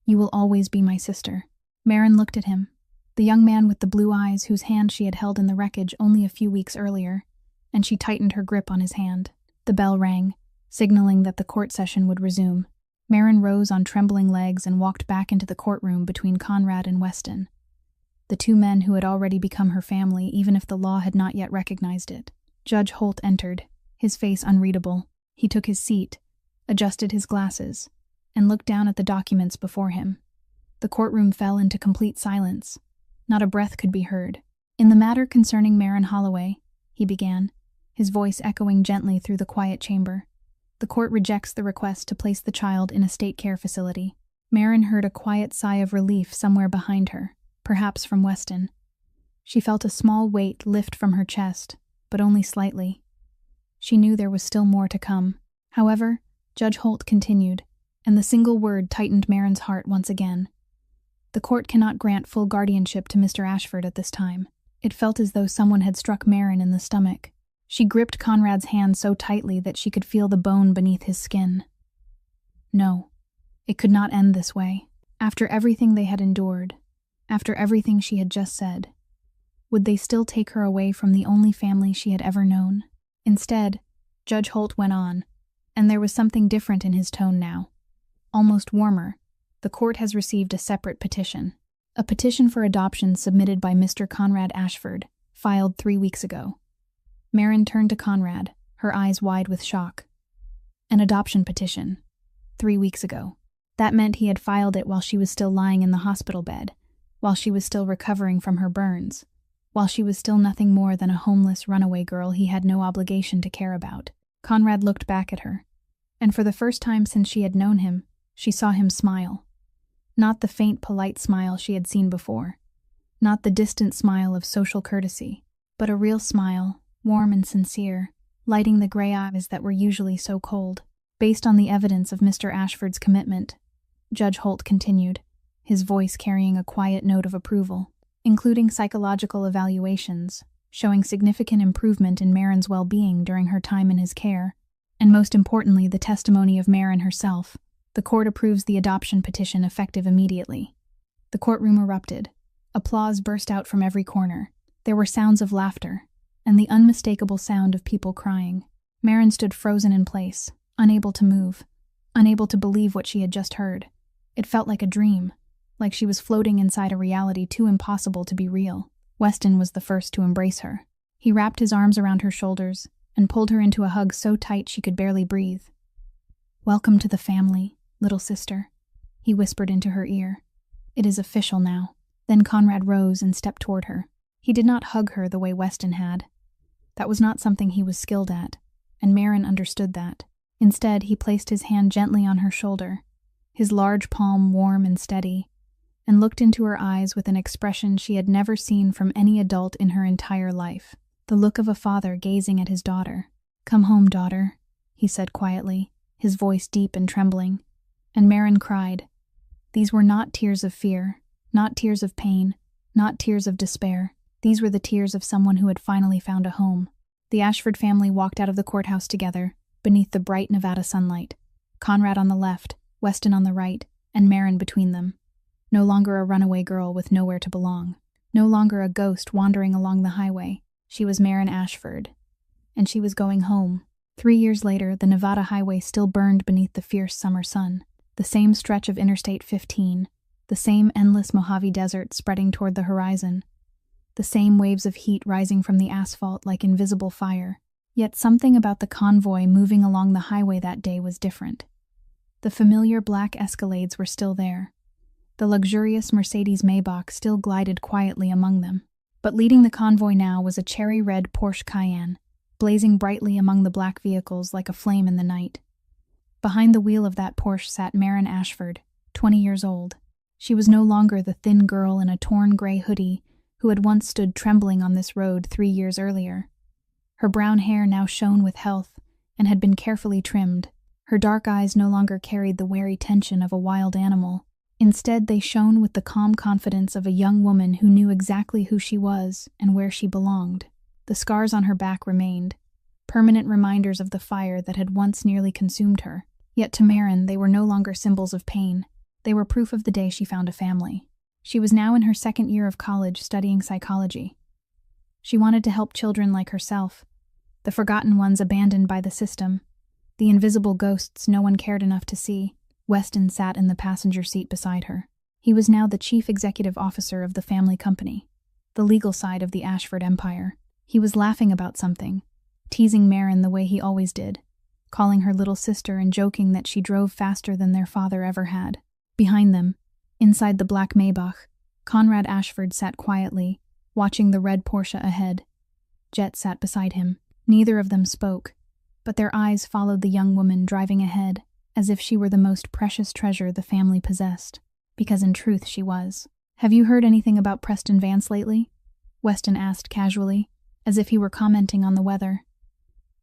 "you will always be my sister." Marin looked at him, the young man with the blue eyes whose hand she had held in the wreckage only a few weeks earlier, and she tightened her grip on his hand. The bell rang, signaling that the court session would resume. Marin rose on trembling legs and walked back into the courtroom between Conrad and Weston, the two men who had already become her family, even if the law had not yet recognized it. Judge Holt entered, his face unreadable. He took his seat, adjusted his glasses, and looked down at the documents before him. The courtroom fell into complete silence. Not a breath could be heard. "In the matter concerning Marin Holloway," he began, his voice echoing gently through the quiet chamber, "the court rejects the request to place the child in a state care facility." Marin heard a quiet sigh of relief somewhere behind her, perhaps from Weston. She felt a small weight lift from her chest, but only slightly. She knew there was still more to come. However, Judge Holt continued, and the single word tightened Marin's heart once again. "The court cannot grant full guardianship to Mr. Ashford at this time." It felt as though someone had struck Marin in the stomach. She gripped Conrad's hand so tightly that she could feel the bone beneath his skin. No, it could not end this way. After everything they had endured, after everything she had just said, would they still take her away from the only family she had ever known? Instead, Judge Holt went on, and there was something different in his tone now. Almost warmer. "The court has received a separate petition. A petition for adoption submitted by Mr. Conrad Ashford, filed 3 weeks ago." Marin turned to Conrad, her eyes wide with shock. An adoption petition. 3 weeks ago. That meant he had filed it while she was still lying in the hospital bed, while she was still recovering from her burns, while she was still nothing more than a homeless runaway girl he had no obligation to care about. Conrad looked back at her, and for the first time since she had known him, she saw him smile. Not the faint, polite smile she had seen before, not the distant smile of social courtesy, but a real smile, warm and sincere, lighting the gray eyes that were usually so cold. "Based on the evidence of Mr. Ashford's commitment," Judge Holt continued, his voice carrying a quiet note of approval, "including psychological evaluations, showing significant improvement in Marin's well-being during her time in his care, and most importantly the testimony of Marin herself, the court approves the adoption petition effective immediately." The courtroom erupted. Applause burst out from every corner. There were sounds of laughter, and the unmistakable sound of people crying. Marin stood frozen in place, unable to move, unable to believe what she had just heard. It felt like a dream, like she was floating inside a reality too impossible to be real. Weston was the first to embrace her. He wrapped his arms around her shoulders and pulled her into a hug so tight she could barely breathe. "Welcome to the family, little sister," he whispered into her ear. "It is official now." Then Conrad rose and stepped toward her. He did not hug her the way Weston had. That was not something he was skilled at, and Marin understood that. Instead, he placed his hand gently on her shoulder, his large palm warm and steady, and looked into her eyes with an expression she had never seen from any adult in her entire life. The look of a father gazing at his daughter. "Come home, daughter," he said quietly, his voice deep and trembling. And Marin cried. These were not tears of fear, not tears of pain, not tears of despair. These were the tears of someone who had finally found a home. The Ashford family walked out of the courthouse together, beneath the bright Nevada sunlight. Conrad on the left, Weston on the right, and Marin between them. No longer a runaway girl with nowhere to belong. No longer a ghost wandering along the highway. She was Marin Ashford. And she was going home. 3 years later, the Nevada highway still burned beneath the fierce summer sun. The same stretch of Interstate 15, the same endless Mojave Desert spreading toward the horizon. The same waves of heat rising from the asphalt like invisible fire. Yet something about the convoy moving along the highway that day was different. The familiar black Escalades were still there. The luxurious Mercedes Maybach still glided quietly among them. But leading the convoy now was a cherry-red Porsche Cayenne, blazing brightly among the black vehicles like a flame in the night. Behind the wheel of that Porsche sat Marin Ashford, 20 years old. She was no longer the thin girl in a torn gray hoodie who had once stood trembling on this road 3 years earlier. Her brown hair now shone with health and had been carefully trimmed. Her dark eyes no longer carried the wary tension of a wild animal. Instead, they shone with the calm confidence of a young woman who knew exactly who she was and where she belonged. The scars on her back remained, permanent reminders of the fire that had once nearly consumed her. Yet to Marin, they were no longer symbols of pain. They were proof of the day she found a family. She was now in her 2nd year of college studying psychology. She wanted to help children like herself, the forgotten ones abandoned by the system, The invisible ghosts no one cared enough to see. Weston sat in the passenger seat beside her. He was now the chief executive officer of the family company, the legal side of the Ashford empire. He was laughing about something, teasing Maren the way he always did, calling her little sister and joking that she drove faster than their father ever had. Behind them, inside the black Maybach, Conrad Ashford sat quietly, watching the red Porsche ahead. Jet sat beside him. Neither of them spoke, but their eyes followed the young woman driving ahead, as if she were the most precious treasure the family possessed, because in truth she was. "Have you heard anything about Preston Vance lately?" Weston asked casually, as if he were commenting on the weather.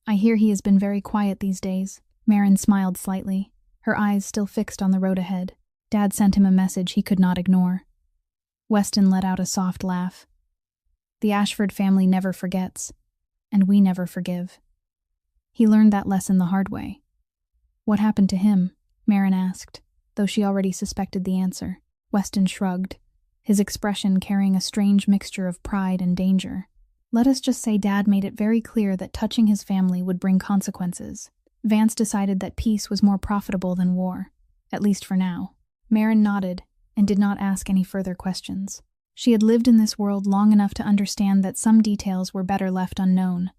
"I hear he has been very quiet these days." Maren smiled slightly, her eyes still fixed on the road ahead. Dad sent him a message he could not ignore. Weston let out a soft laugh. The Ashford family never forgets, and we never forgive. He learned that lesson the hard way. "What happened to him?" Maren asked, though she already suspected the answer. Weston shrugged, his expression carrying a strange mixture of pride and danger. "Let us just say Dad made it very clear that touching his family would bring consequences. Vance decided that peace was more profitable than war, at least for now." Maren nodded and did not ask any further questions. She had lived in this world long enough to understand that some details were better left unknown.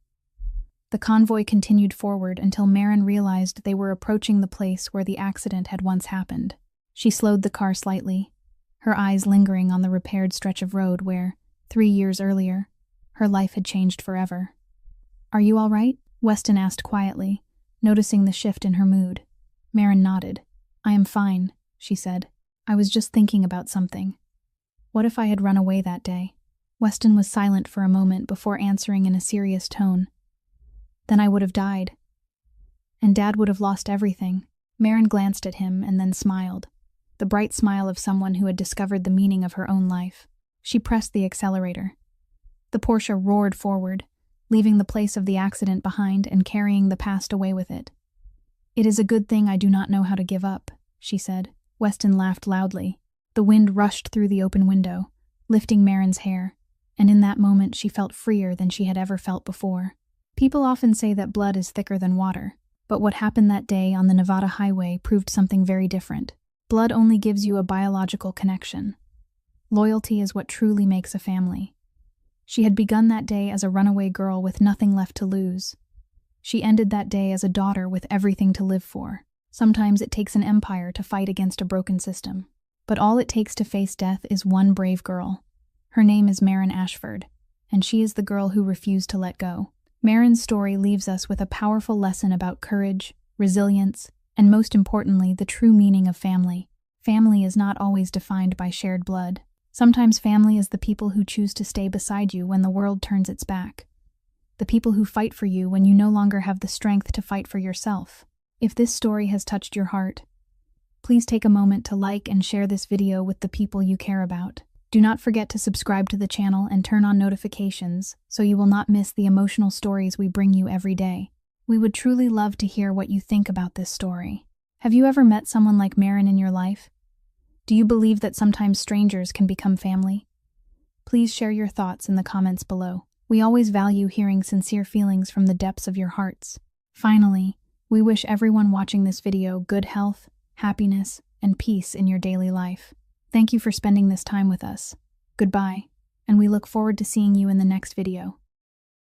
The convoy continued forward until Maren realized they were approaching the place where the accident had once happened. She slowed the car slightly, her eyes lingering on the repaired stretch of road where, 3 years earlier, her life had changed forever. "Are you all right?" Weston asked quietly, noticing the shift in her mood. Maren nodded. "I am fine," she said. "I was just thinking about something. What if I had run away that day?" Weston was silent for a moment before answering in a serious tone. "Then I would have died. And Dad would have lost everything." Maren glanced at him and then smiled, the bright smile of someone who had discovered the meaning of her own life. She pressed the accelerator. The Porsche roared forward, leaving the place of the accident behind and carrying the past away with it. "It is a good thing I do not know how to give up," she said. Weston laughed loudly. The wind rushed through the open window, lifting Maren's hair, and in that moment she felt freer than she had ever felt before. People often say that blood is thicker than water, but what happened that day on the Nevada highway proved something very different. Blood only gives you a biological connection. Loyalty is what truly makes a family. She had begun that day as a runaway girl with nothing left to lose. She ended that day as a daughter with everything to live for. Sometimes it takes an empire to fight against a broken system. But all it takes to face death is one brave girl. Her name is Maren Ashford, and she is the girl who refused to let go. Maren's story leaves us with a powerful lesson about courage, resilience, and most importantly, the true meaning of family. Family is not always defined by shared blood. Sometimes family is the people who choose to stay beside you when the world turns its back. The people who fight for you when you no longer have the strength to fight for yourself. If this story has touched your heart, please take a moment to like and share this video with the people you care about. Do not forget to subscribe to the channel and turn on notifications so you will not miss the emotional stories we bring you every day. We would truly love to hear what you think about this story. Have you ever met someone like Maren in your life? Do you believe that sometimes strangers can become family? Please share your thoughts in the comments below. We always value hearing sincere feelings from the depths of your hearts. Finally, we wish everyone watching this video good health, happiness, and peace in your daily life. Thank you for spending this time with us. Goodbye, and we look forward to seeing you in the next video.